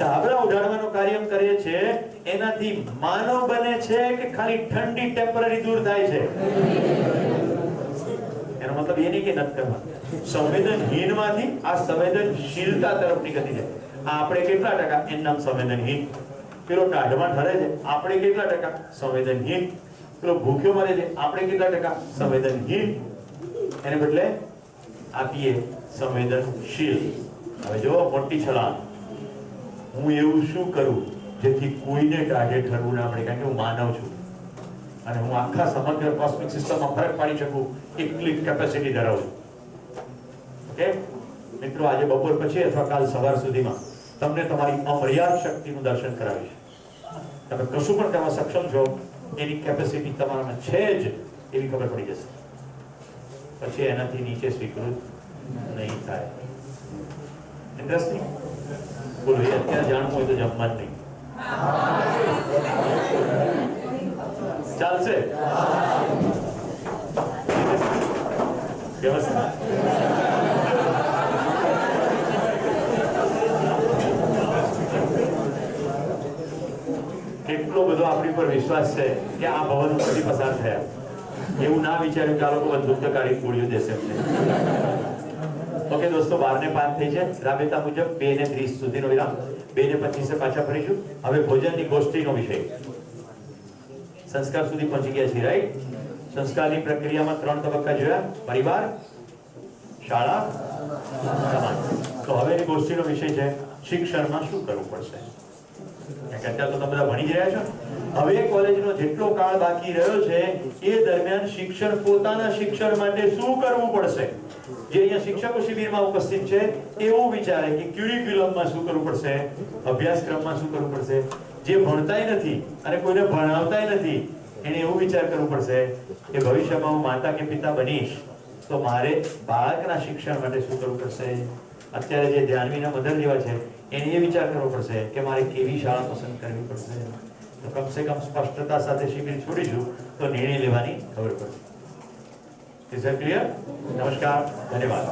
Speaker 1: ધાબળા ઉડાડવાનું કાર્ય કરીએ છે એનાથી માનવ બને છે કે ખાલી ઠંડી ટેમ્પરરી દૂર થાય છે? એનો મતલબ એ નહીં કે નથી કરવા. સંવેદનહીનમાંથી આ સંવેદનશીલતા તરફની ગતિ છે. આપણે કેટલા ટકા એનું નામ સંવેદનહીન. પેલો ટાઢમાં ઠરે છે, આપણે કેટલા ટકા સંવેદનહીન. પેલો ભૂખ્યો મરે છે, આપણે કેટલા ટકા સંવેદનહીન. એને બદલે આપીએ સંવેદનશીલ. હવે જો મોટી છલાંગ, હું એવું શું કરું જેથી કોઈને ટાઢે ઠરવું ના પડે, કારણ કે હું માનવ છું અને હું આખા સમગ્ર કોસ્મિક સિસ્ટમમાં ફરક પાડી શકું એટલી કેપેસિટી ધરાવું છું. ઓકે મિત્રો, આજે બપોર પછી અથવા કાલ સવાર સુધીમાં તમને તમારી અમર્યાદ શક્તિનું દર્શન કરાવીશ. તમે કશું પણ કરવા સક્ષમ છો એની કેપેસિટી તમારામાં છે જ એવી ખબર પડી જશે. પછી એનાથી નીચે સ્વીકૃત નહીં થાય. ઇન્ટરેસ્ટિંગ. બોલો, એ અત્યારે જાણવું હોય તો જમવા જ નહીં. ચાલશે? વ્યવસ્થા. કેટલો બધો આપણી પર વિશ્વાસ છે કે આ ભવન ઉપરથી પસાર થયા. એવું ના વિચાર્યું કે આ લોકો બંદૂકધારી ગોળીઓ દેશે અમને. ઓકે દોસ્તો, 12:05 થઈ છે. રાબેતા મુજબ 2:30 સુધીનો વિરામ. 2:25 પાછા ફરીશું. હવે ભોજનની ગોષ્ઠીનો વિષય. સંસ્કાર સુધી પહોંચી ગયા છીએ, રાઈટ? સંસ્કારની પ્રક્રિયામાં 3 તબક્કા જોયા: પરિવાર, શાળા, સમાજ. તો હવેની ગોષ્ઠીનો વિષય છે શિક્ષણમાં શું કરવું પડશે. અત્યારે તો તમે બધા ભણી જ રહ્યા છો. હવે કોલેજનો જેટલો કાળ બાકી રહ્યો છે એ દરમિયાન શિક્ષણ પોતાના શિક્ષણ માટે શું કરવું પડશે. જે અહીંયા શિક્ષકો શિબિરમાં ઉપસ્થિત છે એવું વિચારે કે ક્યુરિક્યુલમમાં શું કરવું પડશે, અભ્યાસક્રમમાં શું કરવું પડશે. જે ભણતાય નથી અને કોઈને ભણાવતાય નથી એને એવું વિચાર કરવું પડશે કે ભવિષ્યમાં હું માતા કે પિતા બનીશ તો મારે બાળકના શિક્ષણ માટે શું કરવું પડશે. અત્યારે જે ધ્યાનવીના મધર જેવા છે એને એ વિચાર કરવો પડશે કે મારે કેવી શાળા પસંદ કરવી પડશે. તો કમસે કમ સ્પષ્ટતા સાથે શિબિર છોડીશું તો નિર્ણય લેવાની ખબર પડશે. Is it clear? નમસ્કાર, ધન્યવાદ.